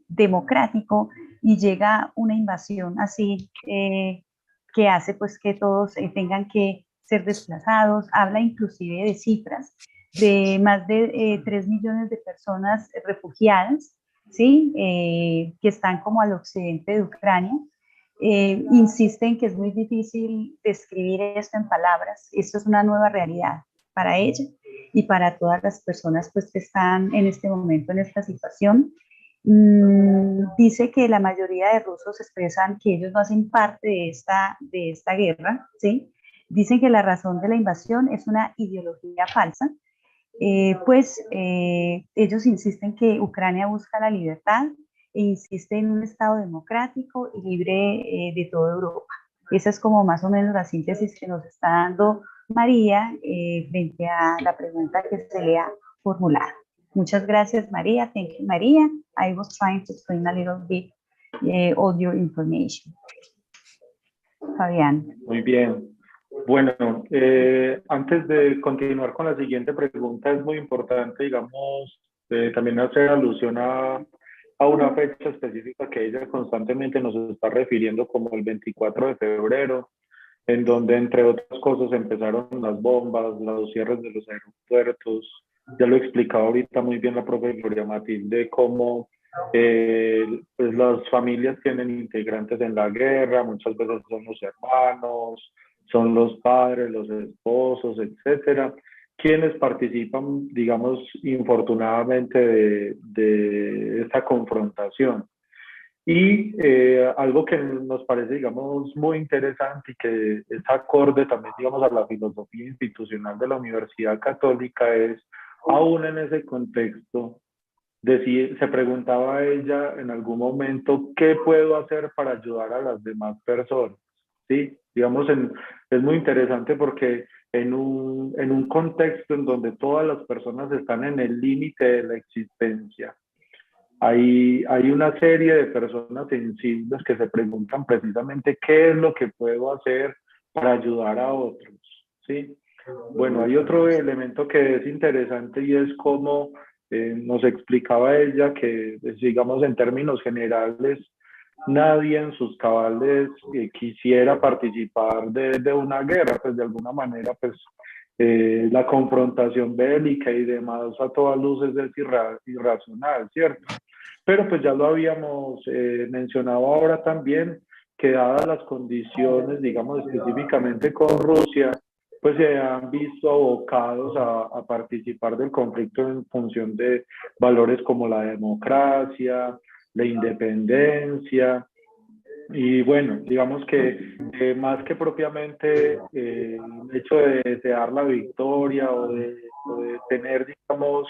democrático, y llega una invasión así que hace pues que todos tengan que ser desplazados. Habla inclusive de cifras de más de 3 millones de personas refugiadas, ¿sí? Que están como al occidente de Ucrania. Insisten que es muy difícil describir esto en palabras. Esto es una nueva realidad para ella y para todas las personas pues, que están en este momento en esta situación. Dice que la mayoría de rusos expresan que ellos no hacen parte de esta guerra, ¿sí? Dicen que la razón de la invasión es una ideología falsa, Ellos insisten que Ucrania busca la libertad e insiste en un Estado democrático y libre de toda Europa. Esa es como más o menos la síntesis que nos está dando María frente a la pregunta que se le ha formulado. Muchas gracias, María. Thank you, María. I was trying to explain a little bit all your information. Fabián. Muy bien. Bueno, antes de continuar con la siguiente pregunta, es muy importante, digamos, también hacer alusión a una fecha específica que ella constantemente nos está refiriendo como el 24 de febrero, en donde, entre otras cosas, empezaron las bombas, los cierres de los aeropuertos. Ya lo explicaba ahorita muy bien la profe Gloria Matilde, cómo pues las familias tienen integrantes en la guerra, muchas veces son los hermanos, son los padres, los esposos, etcétera, quienes participan, digamos, infortunadamente de esta confrontación. Y algo que nos parece, digamos, muy interesante y que es acorde también, digamos, a la filosofía institucional de la Universidad Católica es, aún en ese contexto, se preguntaba a ella en algún momento, ¿qué puedo hacer para ayudar a las demás personas? ¿Sí? Digamos, es muy interesante porque en un contexto en donde todas las personas están en el límite de la existencia, hay una serie de personas sensibles que se preguntan precisamente qué es lo que puedo hacer para ayudar a otros, ¿sí? Bueno, hay otro elemento que es interesante y es cómo nos explicaba ella que, digamos, en términos generales, nadie en sus cabales quisiera participar de una guerra, pues de alguna manera, pues la confrontación bélica y demás a todas luces es irracional, ¿cierto? Pero pues ya lo habíamos mencionado ahora también, que dadas las condiciones, digamos específicamente con Rusia, pues se han visto abocados a participar del conflicto en función de valores como la democracia, la independencia, y bueno, digamos que más que propiamente el hecho de desear la victoria o de tener, digamos,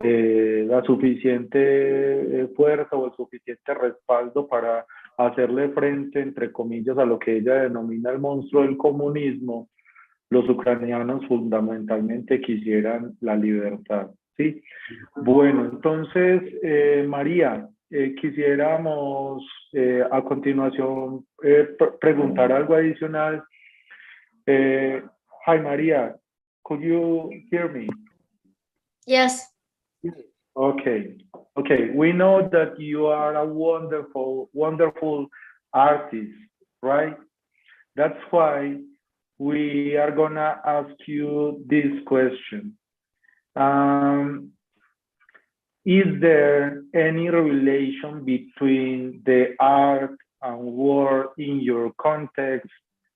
la suficiente fuerza o el suficiente respaldo para hacerle frente, entre comillas, a lo que ella denomina el monstruo del comunismo, los ucranianos fundamentalmente quisieran la libertad, ¿sí? Bueno, entonces, María, quisiéramos a continuación preguntar algo adicional. Hi, María, could you hear me? Yes. Okay, okay. We know that you are a wonderful, wonderful artist, right? That's why we are gonna ask you this question. Is there any relation between the art and war in your context?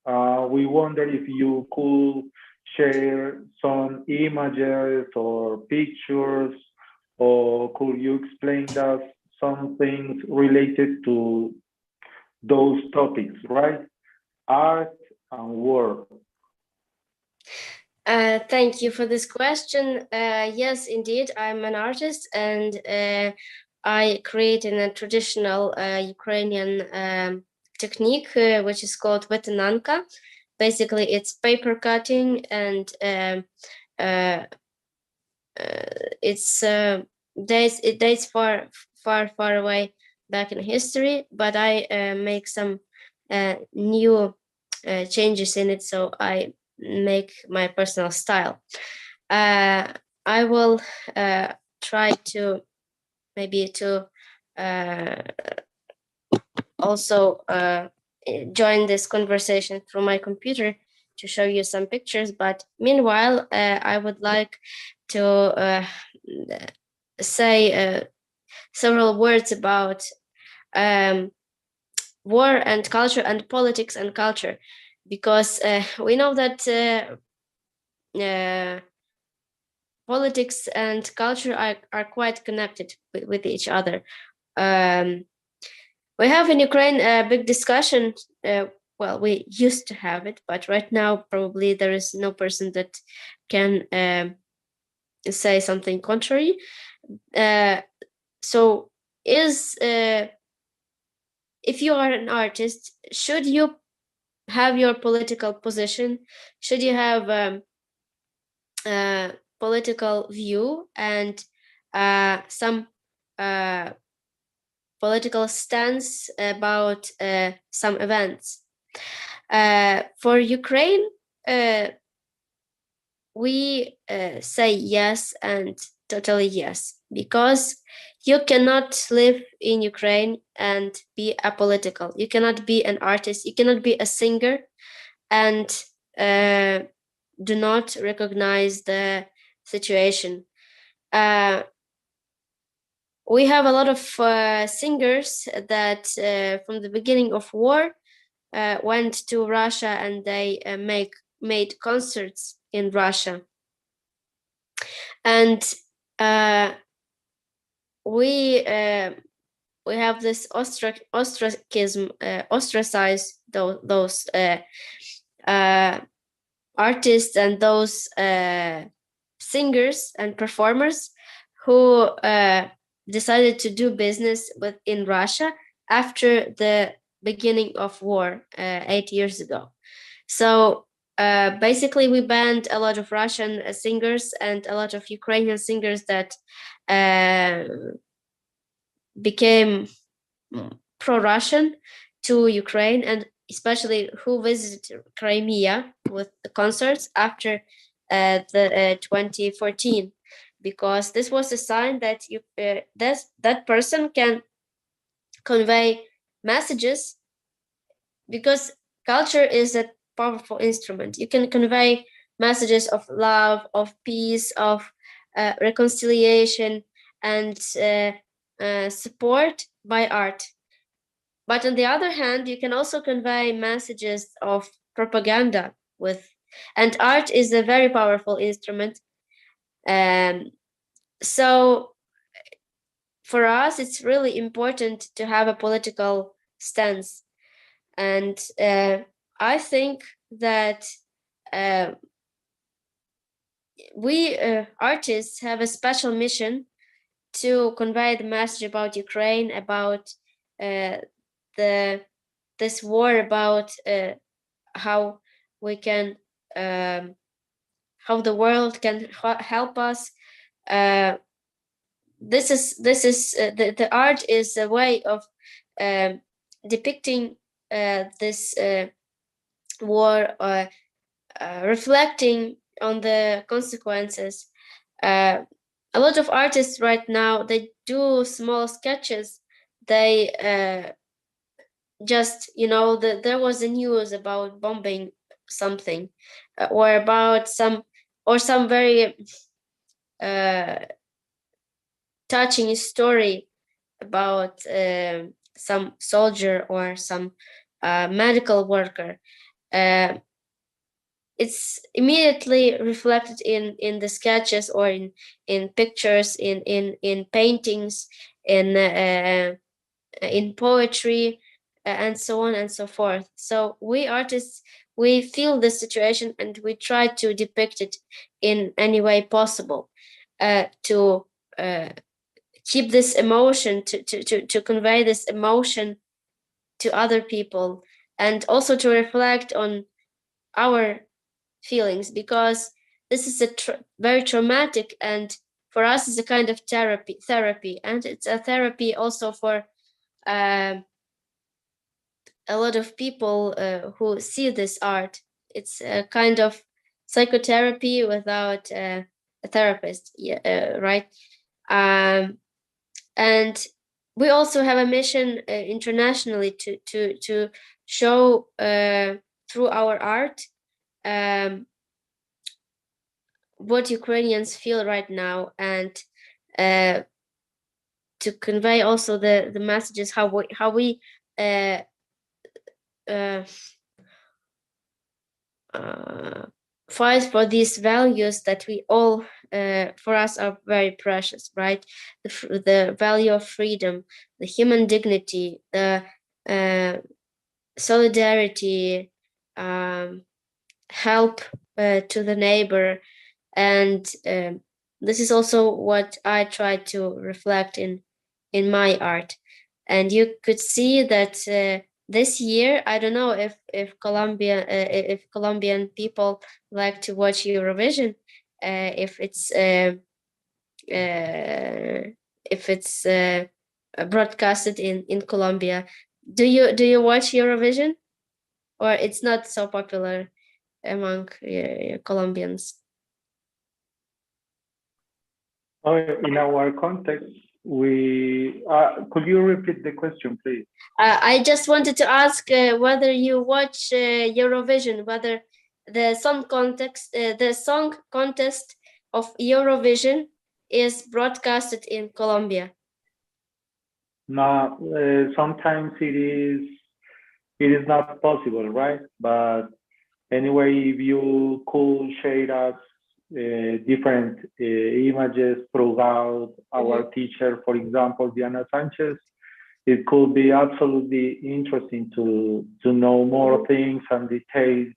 We wonder if you could share some images or pictures, or could you explain us some things related to those topics, right? Art and war. Thank you for this question. Yes, indeed, I'm an artist, and I create in a traditional Ukrainian technique, which is called vetinanka. Basically, it's paper cutting, and it dates far away back in history. But I make some new changes in it, so I make my personal style. I will try to also join this conversation through my computer to show you some pictures, but meanwhile I would like to say several words about war and culture, and politics and culture, because we know that politics and culture are quite connected with each other. We have in Ukraine a big discussion. Well, we used to have it, but right now probably there is no person that can say something contrary. So if you are an artist, should you have your political position? Should you have political view and some political stance about some events? For Ukraine, we say yes and totally yes, because you cannot live in Ukraine and be apolitical. You cannot be an artist, you cannot be a singer and do not recognize the situation. We have a lot of singers that from the beginning of war went to Russia, and they made concerts in Russia. And we have this ostracism, ostracize those artists and those singers and performers who decided to do business in Russia after the beginning of war 8 years ago. So basically, we banned a lot of Russian singers and a lot of Ukrainian singers that became pro-Russian to Ukraine, and especially who visited Crimea with the concerts after the 2014, because this was a sign that that person can convey messages, because culture is a powerful instrument. You can convey messages of love, of peace, of reconciliation, and support by art. But on the other hand, you can also convey messages of propaganda and art is a very powerful instrument. So for us, it's really important to have a political stance. And I think that we artists have a special mission to convey the message about Ukraine, about this war, about how we can, how the world can help us. This is the art is a way of depicting this war, reflecting on the consequences. A lot of artists right now, they do small sketches. They just, there was a news about bombing something, or about some very touching story about some soldier or some medical worker. It's immediately reflected in the sketches, or in pictures, in paintings, in poetry, and so on and so forth. So we artists, we feel the situation and we try to depict it in any way possible, to keep this emotion, to convey this emotion to other people, and also to reflect on our feelings, because this is a very traumatic, and for us it's a kind of therapy, and it's a therapy also for a lot of people who see this art. It's a kind of psychotherapy without a therapist, right? And we also have a mission internationally to show through our art what Ukrainians feel right now, and to convey also the messages, how we fight for these values that we all for us are very precious, right? The value of freedom, the human dignity, the solidarity, help to the neighbor, and this is also what I try to reflect in my art. And you could see that this year, I don't know if Colombian people like to watch Eurovision, if it's broadcasted in Colombia. Do you watch Eurovision, or it's not so popular among Colombians? In our context, we could you repeat the question, please? I just wanted to ask whether you watch Eurovision, whether the song contest of Eurovision is broadcasted in Colombia. No, sometimes it is not possible, right? But anyway, if you could share us different images throughout our teacher, for example, Diana Sanchez, it could be absolutely interesting to know more things and details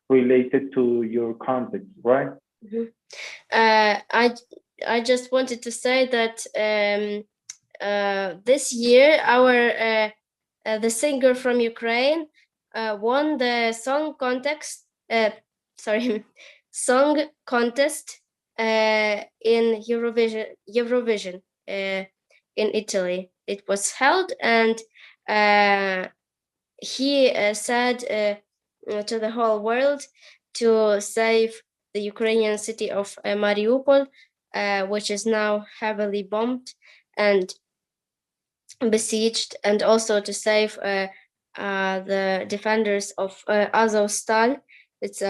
related to your context, right? I just wanted to say that this year our the singer from Ukraine won the song contest in Eurovision in Italy. It was held, and he said to the whole world to save the Ukrainian city of Mariupol, which is now heavily bombed and besieged, and also to save the defenders of Azovstal. It's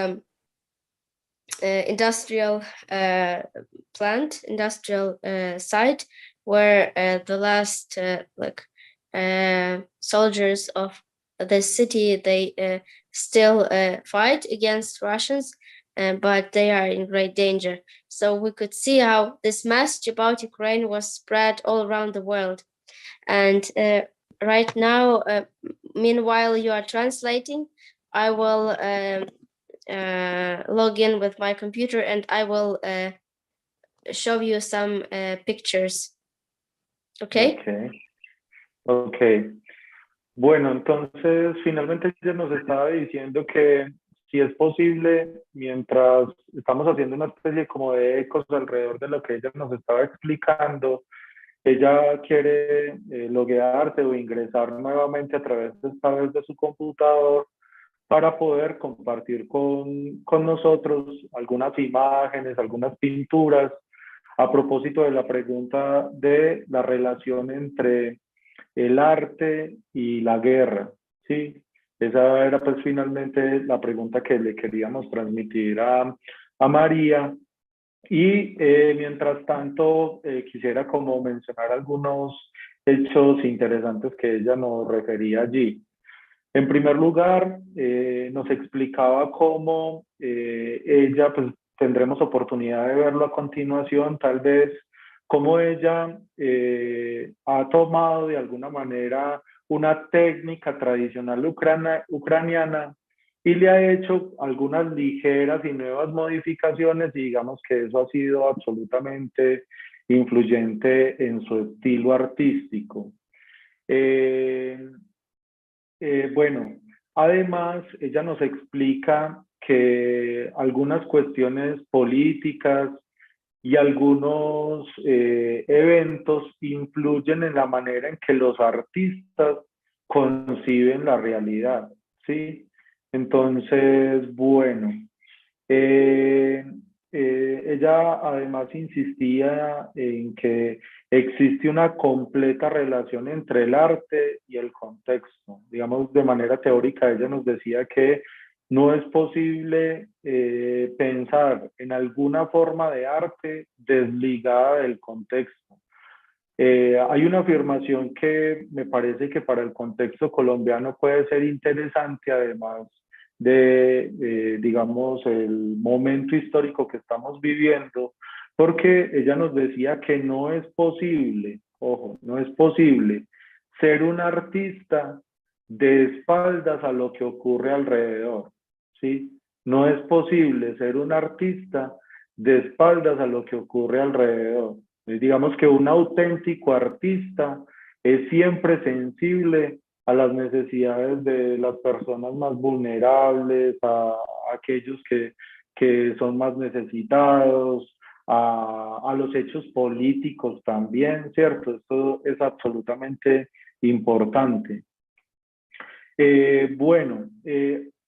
industrial plant, industrial site where the last soldiers of the city, they still fight against Russians, but they are in great danger. So we could see how this message about Ukraine was spread all around the world. And right now, meanwhile you are translating, I will log in with my computer and I will show you some pictures. Okay? Okay. Bueno, entonces finalmente ella nos estaba diciendo que si es posible, mientras estamos haciendo una especie como de ecos alrededor de lo que ella nos estaba explicando, ella quiere loguearse o ingresar nuevamente a través de esta vez de su computador para poder compartir con nosotros algunas imágenes, algunas pinturas a propósito de la pregunta de la relación entre el arte y la guerra, ¿sí? Esa era pues finalmente la pregunta que le queríamos transmitir a María. Y mientras tanto quisiera como mencionar algunos hechos interesantes que ella nos refería allí. En primer lugar, nos explicaba cómo ella, pues tendremos oportunidad de verlo a continuación, tal vez, cómo ella ha tomado de alguna manera una técnica tradicional ucraniana y le ha hecho algunas ligeras y nuevas modificaciones, y digamos que eso ha sido absolutamente influyente en su estilo artístico. Bueno, además ella nos explica que algunas cuestiones políticas y algunos eventos influyen en la manera en que los artistas conciben la realidad, ¿sí? Entonces, bueno, ella además insistía en que existe una completa relación entre el arte y el contexto. Digamos, de manera teórica, ella nos decía que no es posible pensar en alguna forma de arte desligada del contexto. Hay una afirmación que me parece que para el contexto colombiano puede ser interesante, además de digamos, el momento histórico que estamos viviendo, porque ella nos decía que no es posible, ojo, no es posible ser un artista de espaldas a lo que ocurre alrededor, ¿sí? No es posible ser un artista de espaldas a lo que ocurre alrededor. Digamos que un auténtico artista es siempre sensible a las necesidades de las personas más vulnerables, a aquellos que son más necesitados, a los hechos políticos también, ¿cierto? Esto es absolutamente importante. Bueno,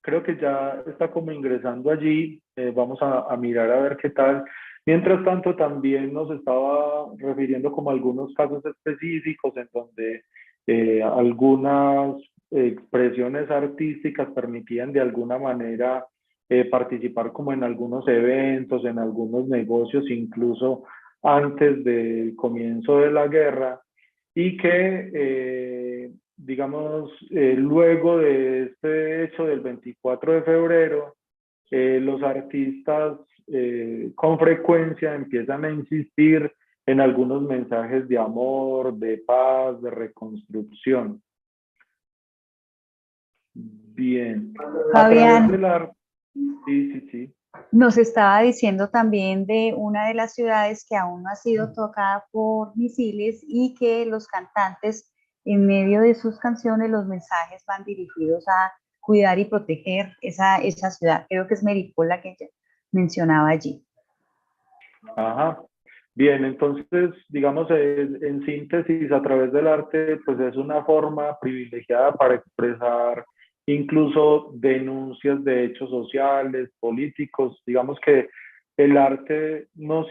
creo que ya está como ingresando allí, vamos a mirar a ver qué tal. Mientras tanto, también nos estaba refiriendo como a algunos casos específicos en donde algunas expresiones artísticas permitían de alguna manera participar como en algunos eventos, en algunos negocios, incluso antes del comienzo de la guerra, y que, digamos, luego de este hecho del 24 de febrero, los artistas con frecuencia empiezan a insistir en algunos mensajes de amor, de paz, de reconstrucción. Bien. Fabián. A través del arte. Sí. Nos estaba diciendo también de una de las ciudades que aún no ha sido tocada por misiles y que los cantantes, en medio de sus canciones, los mensajes van dirigidos a cuidar y proteger esa ciudad. Creo que es Mariupol la que ella mencionaba allí. Ajá. Bien, entonces, digamos, en síntesis, a través del arte, pues es una forma privilegiada para expresar incluso denuncias de hechos sociales, políticos. Digamos que el arte no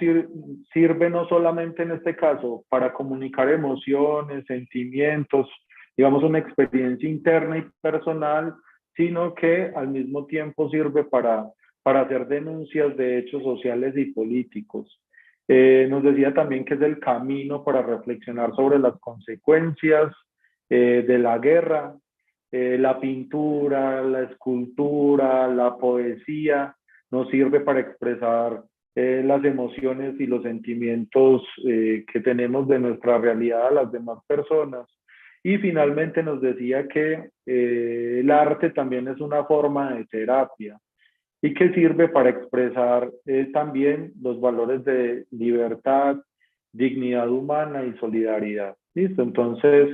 sirve no solamente en este caso para comunicar emociones, sentimientos, digamos, una experiencia interna y personal, sino que al mismo tiempo sirve para hacer denuncias de hechos sociales y políticos. Nos decía también que es el camino para reflexionar sobre las consecuencias de la guerra. La pintura, la escultura, la poesía nos sirve para expresar las emociones y los sentimientos que tenemos de nuestra realidad a las demás personas. Y finalmente nos decía que el arte también es una forma de terapia y que sirve para expresar también los valores de libertad, dignidad humana y solidaridad. ¿Listo? Entonces,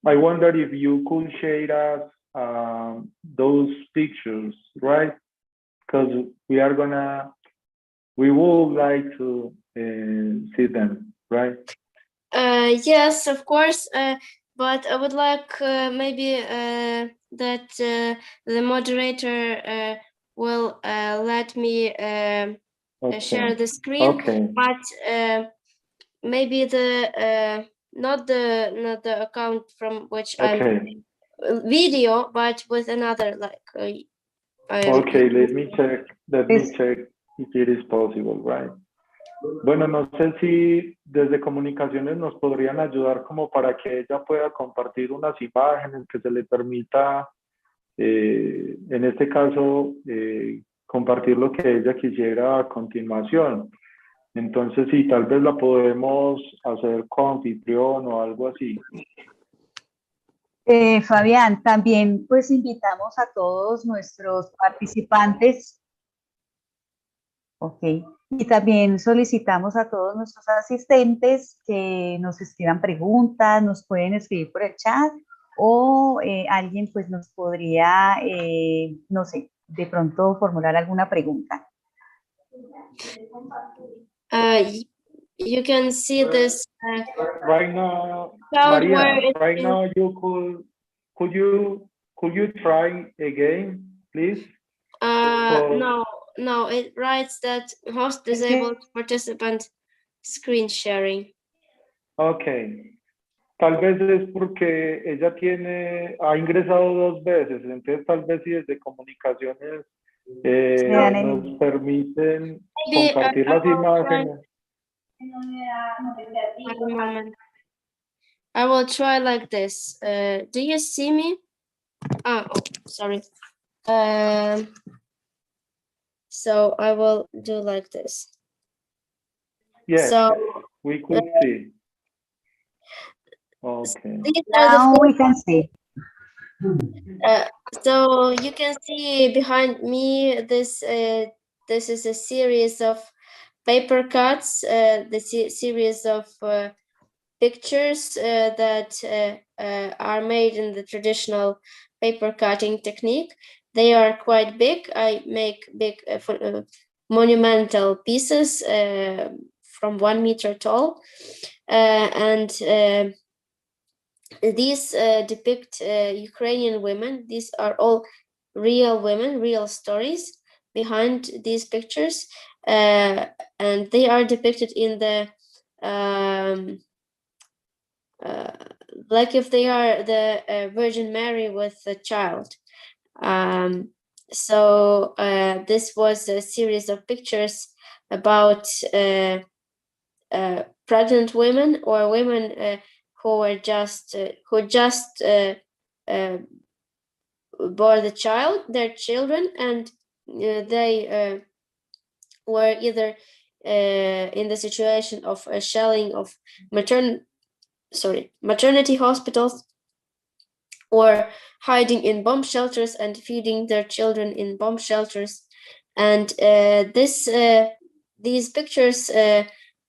I wonder if you could share us those pictures, right? Because we would like to see them, right? Yes, of course. But I would like maybe that the moderator will let me share the screen. Okay. But maybe the not the account from which I'm video, but with another like. Okay, let me check if it is possible, right? Bueno, no sé si desde comunicaciones nos podrían ayudar como para que ella pueda compartir unas imágenes que se le permita, en este caso, compartir lo que ella quisiera a continuación. Entonces, sí, tal vez la podemos hacer con anfitrión o algo así. Fabián, también pues invitamos a todos nuestros participantes. Ok. Y también solicitamos a todos nuestros asistentes que nos escriban preguntas, nos pueden escribir por el chat o alguien pues nos podría, no sé, de pronto formular alguna pregunta. You can see this right now, Maria. Right now, could you try again, please? No, it writes that host disabled participant screen sharing. Okay. Tal vez es porque ella ha ingresado 2 veces, entonces tal vez si desde comunicaciones nos permiten compartir las imágenes. I will try like this. Do you see me? Oh, sorry. So I will do like this. Yes, so, we could see. Okay. Now we can see. So you can see behind me this is a series of paper cuts, the series of pictures that are made in the traditional paper cutting technique. They are quite big. I make big monumental pieces from 1 meter tall, and these depict Ukrainian women. These are all real women, real stories behind these pictures, and they are depicted in the like if they are the Virgin Mary with the child. So this was a series of pictures about pregnant women or women who were just bore the child, their children, and they were either in the situation of shelling of maternity hospitals, or hiding in bomb shelters and feeding their children in bomb shelters. And these pictures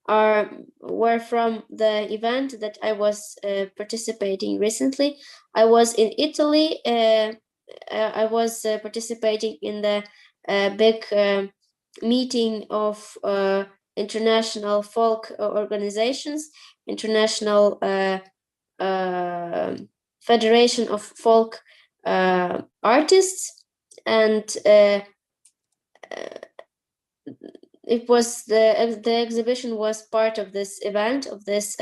were from the event that I was participating recently. I was in Italy. I was participating in the big meeting of international folk organizations, international Federation of Folk Artists, and it was the exhibition was part of this event, of this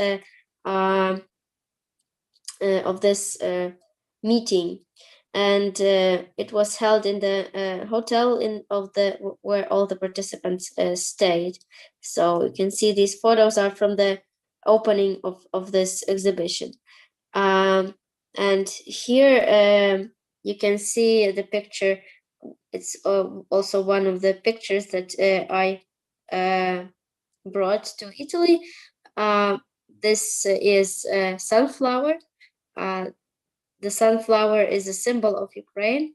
meeting, and it was held in the hotel where all the participants stayed. So you can see these photos are from the opening of this exhibition. And here you can see the picture. It's also one of the pictures that I brought to Italy. This is a sunflower. The sunflower is a symbol of Ukraine,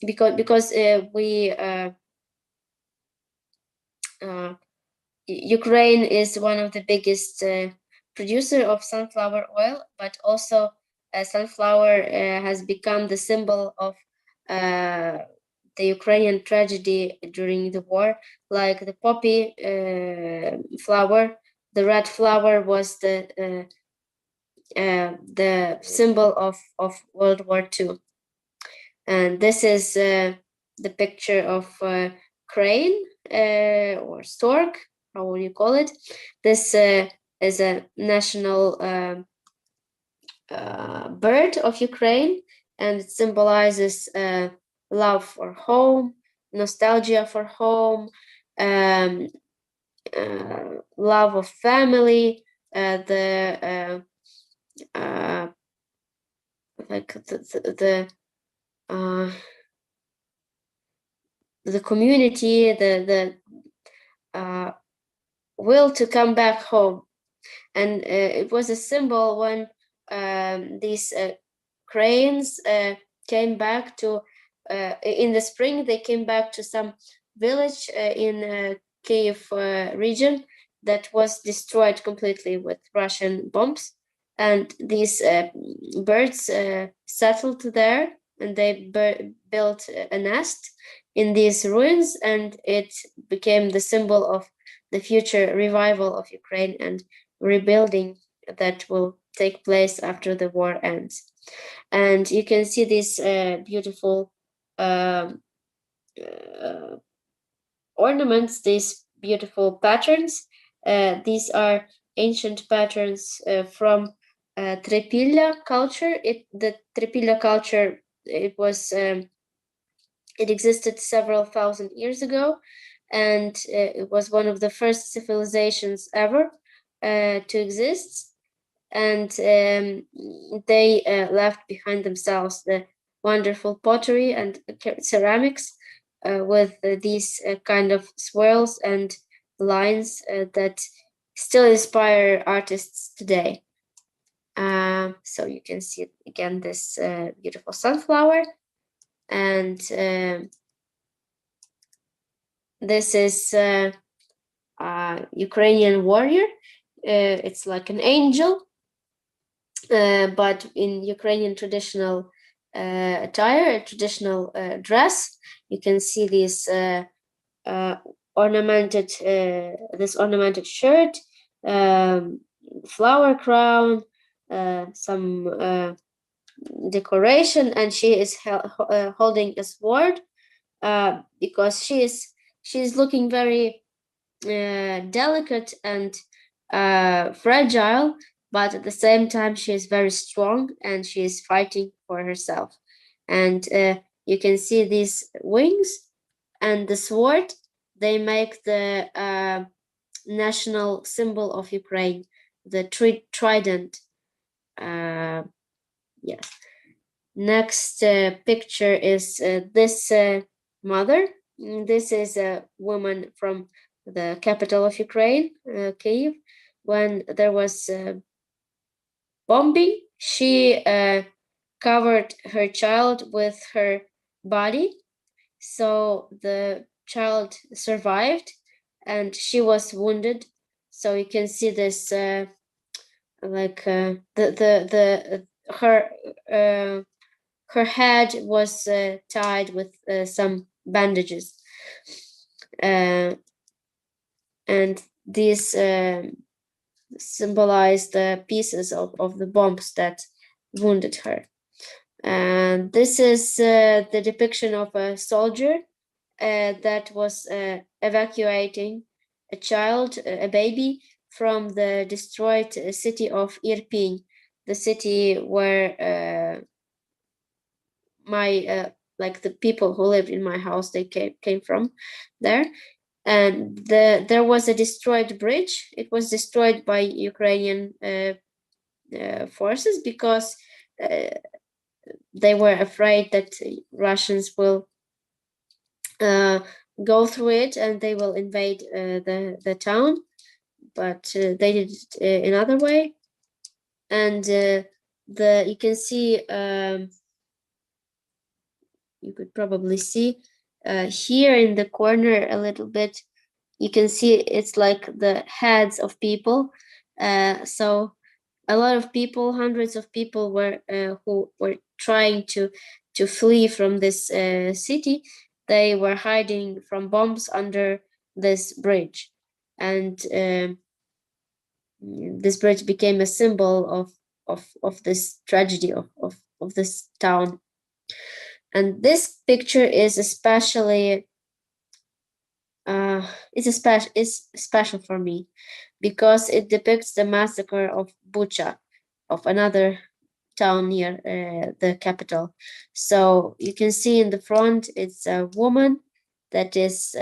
because Ukraine is one of the biggest producer of sunflower oil, but also sunflower has become the symbol of the Ukrainian tragedy during the war. Like the poppy flower, the red flower was the symbol of World War II. And this is the picture of crane or stork, how would you call it? This is a national bird of Ukraine, and it symbolizes love for home, nostalgia for home, love of family, the community, the will to come back home. And it was a symbol when these cranes came back to in the spring. They came back to some village in Kiev region that was destroyed completely with Russian bombs, and these birds settled there, and they built a nest in these ruins, and it became the symbol of the future revival of Ukraine and rebuilding that will take place after the war ends. And you can see these beautiful ornaments, these beautiful patterns. These are ancient patterns from Trepilla culture. The Trepilla culture, it existed several thousand years ago, and it was one of the first civilizations ever to exist. And they left behind themselves the wonderful pottery and ceramics with these kind of swirls and lines that still inspire artists today. So you can see again this beautiful sunflower, and This is Ukrainian warrior. It's like an angel, but in Ukrainian traditional attire, traditional dress. You can see this ornamented shirt, flower crown, some decoration, and she is holding a sword because she's looking very delicate and fragile, but at the same time she is very strong and she is fighting for herself. And you can see these wings and the sword. They make the national symbol of Ukraine, the trident. Yes. Next picture is this mother. This is a woman from the capital of Ukraine, Kyiv. When there was bombing, she covered her child with her body, so the child survived, and she was wounded. So you can see this, like her head was tied with some bandages, and these symbolize the pieces of the bombs that wounded her. And this is the depiction of a soldier that was evacuating a child, a baby, from the destroyed city of Irpin, the city where my like the people who lived in my house, they came from there. And there was a destroyed bridge. It was destroyed by Ukrainian forces because they were afraid that Russians will go through it and they will invade the town, but they did it another way. And you can see, you could probably see here in the corner a little bit, you can see it's like the heads of people. So a lot of people, hundreds of people were who were trying to flee from this city. They were hiding from bombs under this bridge, and this bridge became a symbol of this tragedy of this town. And this picture is especially is special for me because it depicts the massacre of Bucha, of another town near the capital. So you can see in the front, it's a woman that is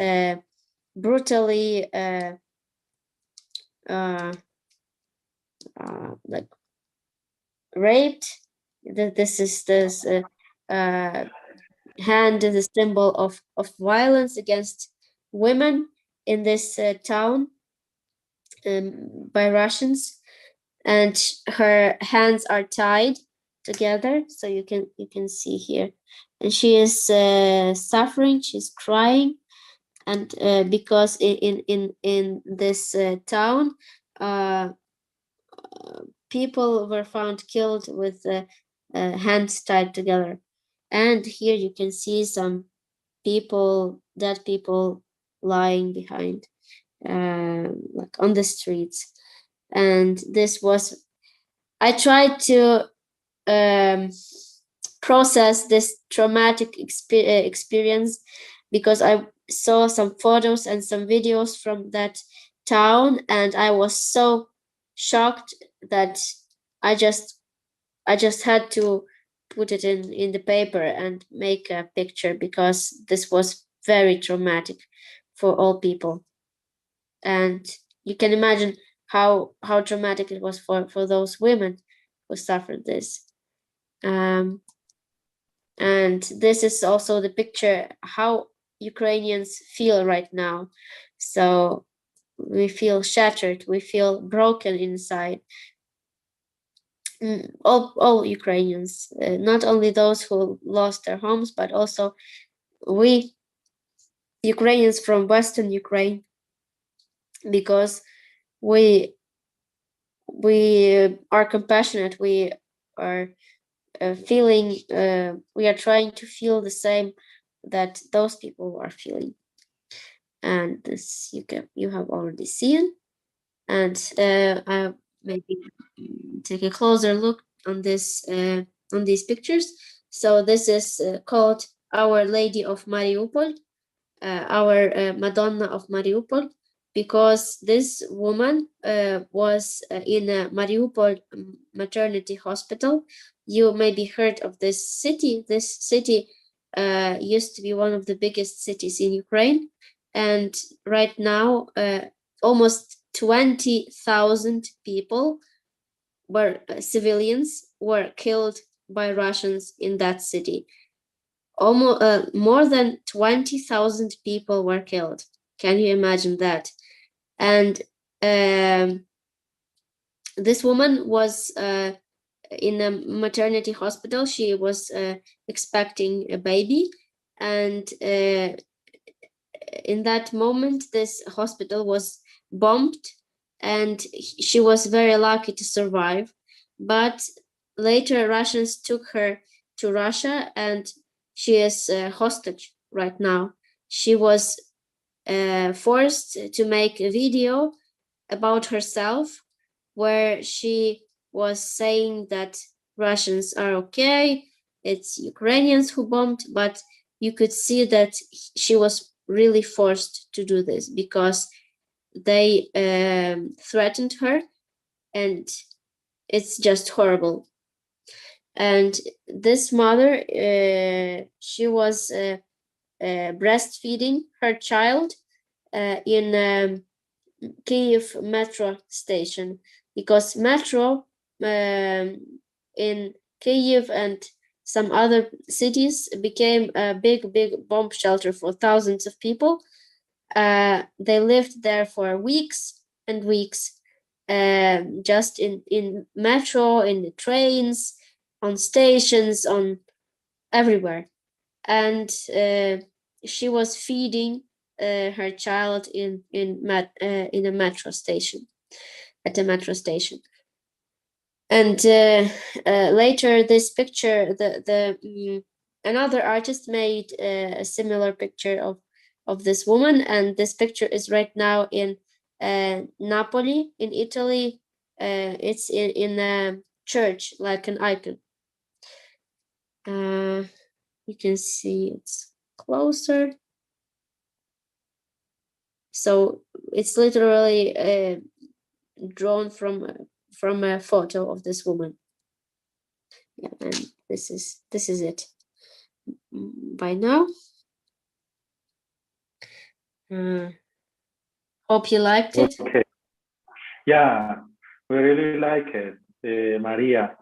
brutally like raped. This is this hand is a symbol of violence against women in this town by Russians, and her hands are tied together, so you can see here, and she is suffering. She's crying, and because in this town, people were found killed with hands tied together. And here you can see some people, dead people, lying behind, like on the streets. And this was, I tried to process this traumatic experience because I saw some photos and some videos from that town, and I was so shocked that I just had to put it in the paper and make a picture because this was very traumatic for all people. And you can imagine how traumatic it was for those women who suffered this. And this is also the picture how Ukrainians feel right now. So we feel shattered, we feel broken inside. All Ukrainians, not only those who lost their homes, but also we Ukrainians from Western Ukraine, because we are compassionate. We are feeling. We are trying to feel the same that those people are feeling, and this you have already seen. And I maybe take a closer look on this on these pictures. So this is called Our Lady of Mariupol, our Madonna of Mariupol, because this woman was in a Mariupol maternity hospital. You maybe heard of this city. This city used to be one of the biggest cities in Ukraine, and right now almost 20,000 people were civilians were killed by Russians in that city. Almost more than 20,000 people were killed. Can you imagine that? And this woman was in a maternity hospital. She was expecting a baby, and in that moment, this hospital was bombed, and she was very lucky to survive. But later, Russians took her to Russia, and she is hostage right now. She was forced to make a video about herself where she was saying that Russians are okay, it's Ukrainians who bombed, but you could see that she was really forced to do this because they threatened her, and it's just horrible. And this mother, she was breastfeeding her child in Kyiv metro station, because metro in Kyiv and some other cities became a big bomb shelter for thousands of people. They lived there for weeks and weeks, just in metro, in the trains, on stations, on everywhere. And she was feeding her child in a metro station, at a metro station. And later, this picture, another artist made a similar picture of this woman, and this picture is right now in Napoli, in Italy. It's in a church, like an icon. You can see it's closer. So it's literally drawn from a photo of this woman. Yeah, and this is it by now. Hope you liked it. Okay. Yeah, we really like it, Maria.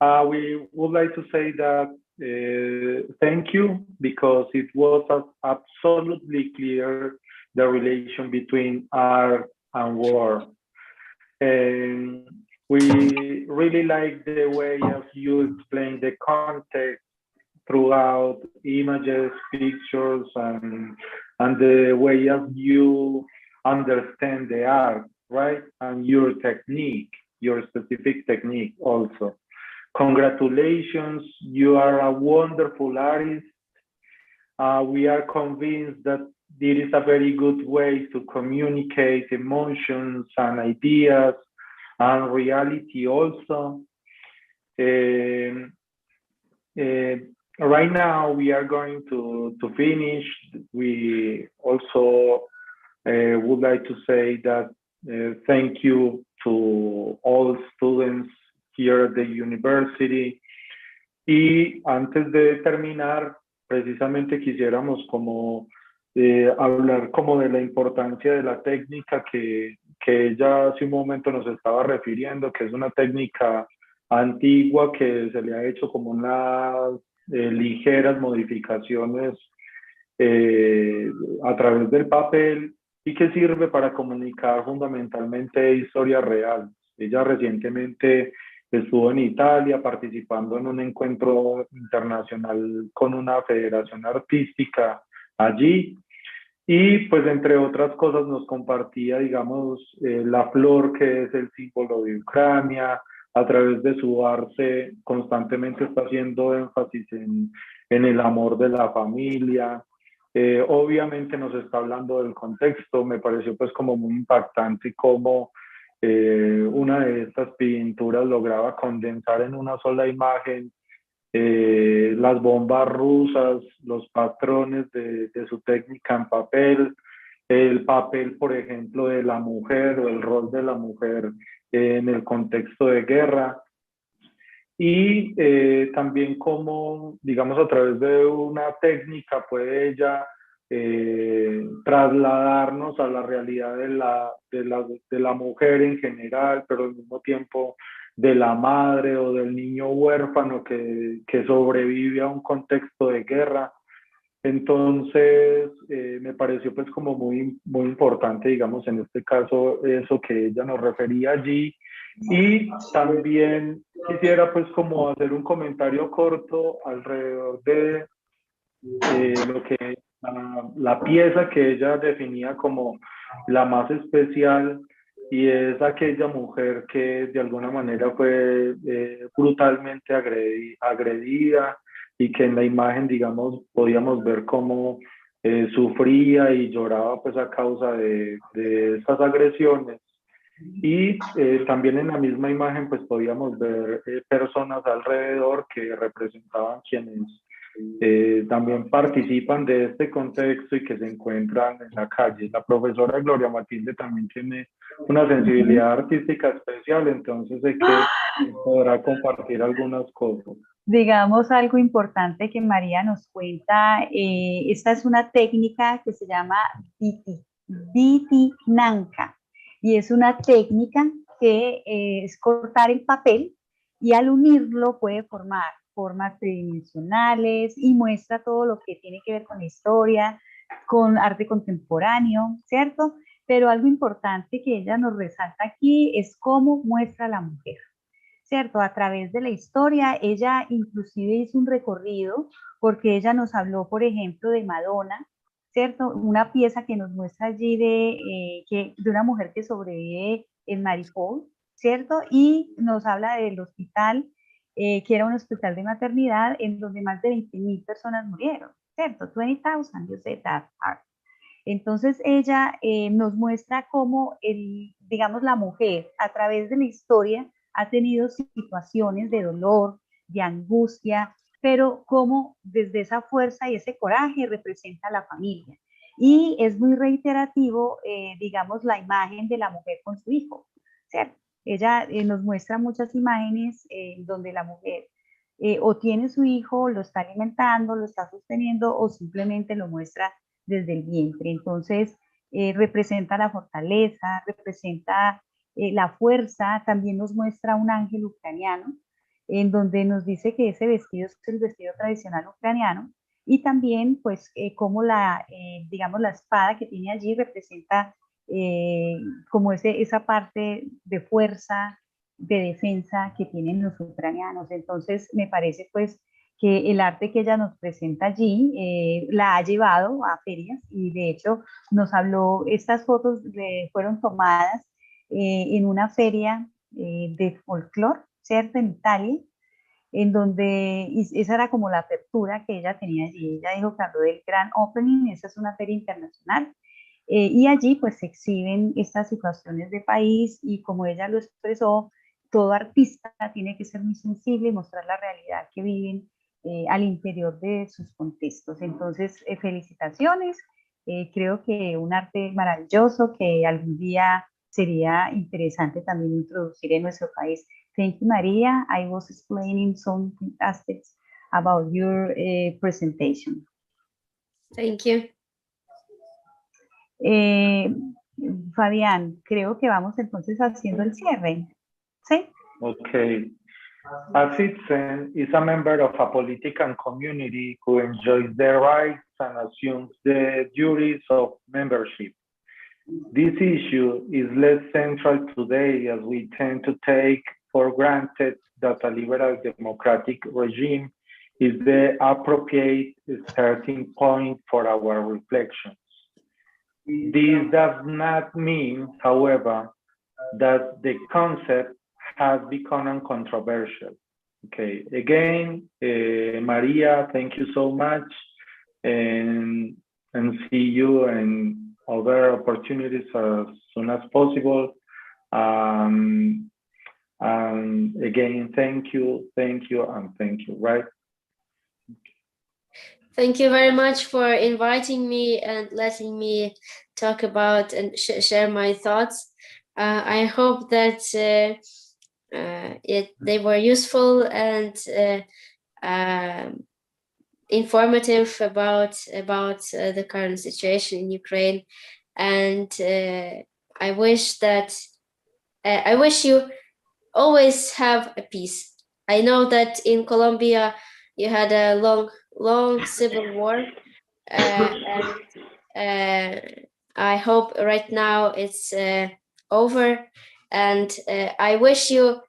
We would like to say that thank you, because it was absolutely clear the relation between art and war. And we really like the way as you explain the context throughout images, pictures, and the way as you understand the art, right? And your technique, your specific technique also. Congratulations, you are a wonderful artist. We are convinced that it is a very good way to communicate emotions and ideas and reality also. Right now, we are going to finish. We also would like to say that thank you to all students here at the university. Y antes de terminar, precisamente quisiéramos como hablar como de la importancia de la técnica que ella hace un momento nos estaba refiriendo, que es una técnica antigua que se le ha hecho como unas ligeras modificaciones a través del papel y que sirve para comunicar fundamentalmente historias reales. Ella recientemente estuvo en Italia participando en un encuentro internacional con una federación artística allí, Y pues entre otras cosas nos compartía, digamos, la flor que es el símbolo de Ucrania. A través de su arte constantemente está haciendo énfasis en el amor de la familia. Obviamente nos está hablando del contexto. Me pareció pues como muy impactante cómo una de estas pinturas lograba condensar en una sola imagen las bombas rusas, los patrones de su técnica en papel, el papel, por ejemplo, de la mujer o el rol de la mujer en el contexto de guerra. Y también cómo, digamos, a través de una técnica puede ella trasladarnos a la realidad de la mujer en general, pero al mismo tiempo de la madre o del niño huérfano que sobrevive a un contexto de guerra. Entonces, me pareció pues como muy, muy importante, digamos, en este caso, eso que ella nos refería allí. Y también quisiera pues como hacer un comentario corto alrededor de lo que la pieza que ella definía como la más especial, y es aquella mujer que de alguna manera fue brutalmente agredida y que en la imagen, digamos, podíamos ver cómo sufría y lloraba pues a causa de estas agresiones. Y también en la misma imagen pues podíamos ver personas alrededor que representaban quienes también participan de este contexto y que se encuentran en la calle. La profesora Gloria Matilde también tiene una sensibilidad artística especial, entonces sé que podrá compartir algunas cosas. Digamos algo importante que María nos cuenta, esta es una técnica que se llama Nanka, y es una técnica que es cortar el papel y al unirlo puede formar formas tridimensionales y muestra todo lo que tiene que ver con la historia, con arte contemporáneo, ¿cierto? Pero algo importante que ella nos resalta aquí es cómo muestra a la mujer. ¿Cierto? A través de la historia, ella inclusive hizo un recorrido porque ella nos habló, por ejemplo, de Madonna, ¿cierto? Una pieza que nos muestra allí de una mujer que sobrevive en Mariupol, ¿cierto? Y nos habla del hospital, que era un hospital de maternidad en donde más de 20.000 personas murieron, ¿cierto? 20,000, you said that part. Entonces ella nos muestra cómo, digamos, la mujer a través de la historia ha tenido situaciones de dolor, de angustia, pero cómo desde esa fuerza y ese coraje representa a la familia. Y es muy reiterativo, digamos, la imagen de la mujer con su hijo, ¿cierto? Ella nos muestra muchas imágenes donde la mujer o tiene su hijo, lo está alimentando, lo está sosteniendo o simplemente lo muestra desde el vientre. Entonces, representa la fortaleza, representa la fuerza. También nos muestra un ángel ucraniano, en donde nos dice que ese vestido es el vestido tradicional ucraniano, y también, pues, como digamos, la espada que tiene allí representa como esa parte de fuerza, de defensa que tienen los ucranianos. Entonces, me parece, pues, que el arte que ella nos presenta allí la ha llevado a ferias, y de hecho nos habló, estas fotos fueron tomadas en una feria de folclore, ¿cierto? En Italia, en donde esa era como la apertura que ella tenía allí. Ella dijo que habló del Grand Opening, esa es una feria internacional, y allí pues se exhiben estas situaciones de país, y como ella lo expresó, todo artista tiene que ser muy sensible y mostrar la realidad que viven al interior de sus contextos. Entonces, felicitaciones. Creo que un arte maravilloso que algún día sería interesante también introducir en nuestro país. Thank you, Maria. I was explaining some aspects about your presentation. Thank you. Fabián, creo que vamos entonces haciendo el cierre. ¿Sí? Okay. A citizen is a member of a political community who enjoys their rights and assumes the duties of membership. This issue is less central today as we tend to take for granted that a liberal democratic regime is the appropriate starting point for our reflections. This does not mean, however, that the concept has become uncontroversial. Okay, again, Maria, thank you so much, and see you in other opportunities as soon as possible. And again, thank you, and thank you, right? Thank you very much for inviting me and letting me talk about and share my thoughts. I hope that they were useful and informative about the current situation in Ukraine, and I wish you always have a peace. I know that in Colombia you had a long civil war, and I hope right now it's over, and I wish you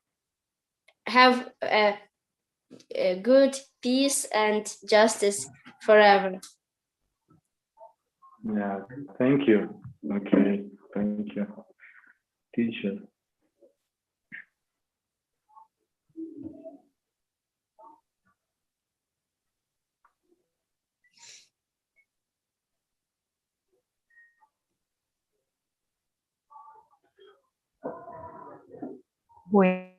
have a good peace and justice forever. Yeah, thank you. Okay, thank you, teacher. Bueno.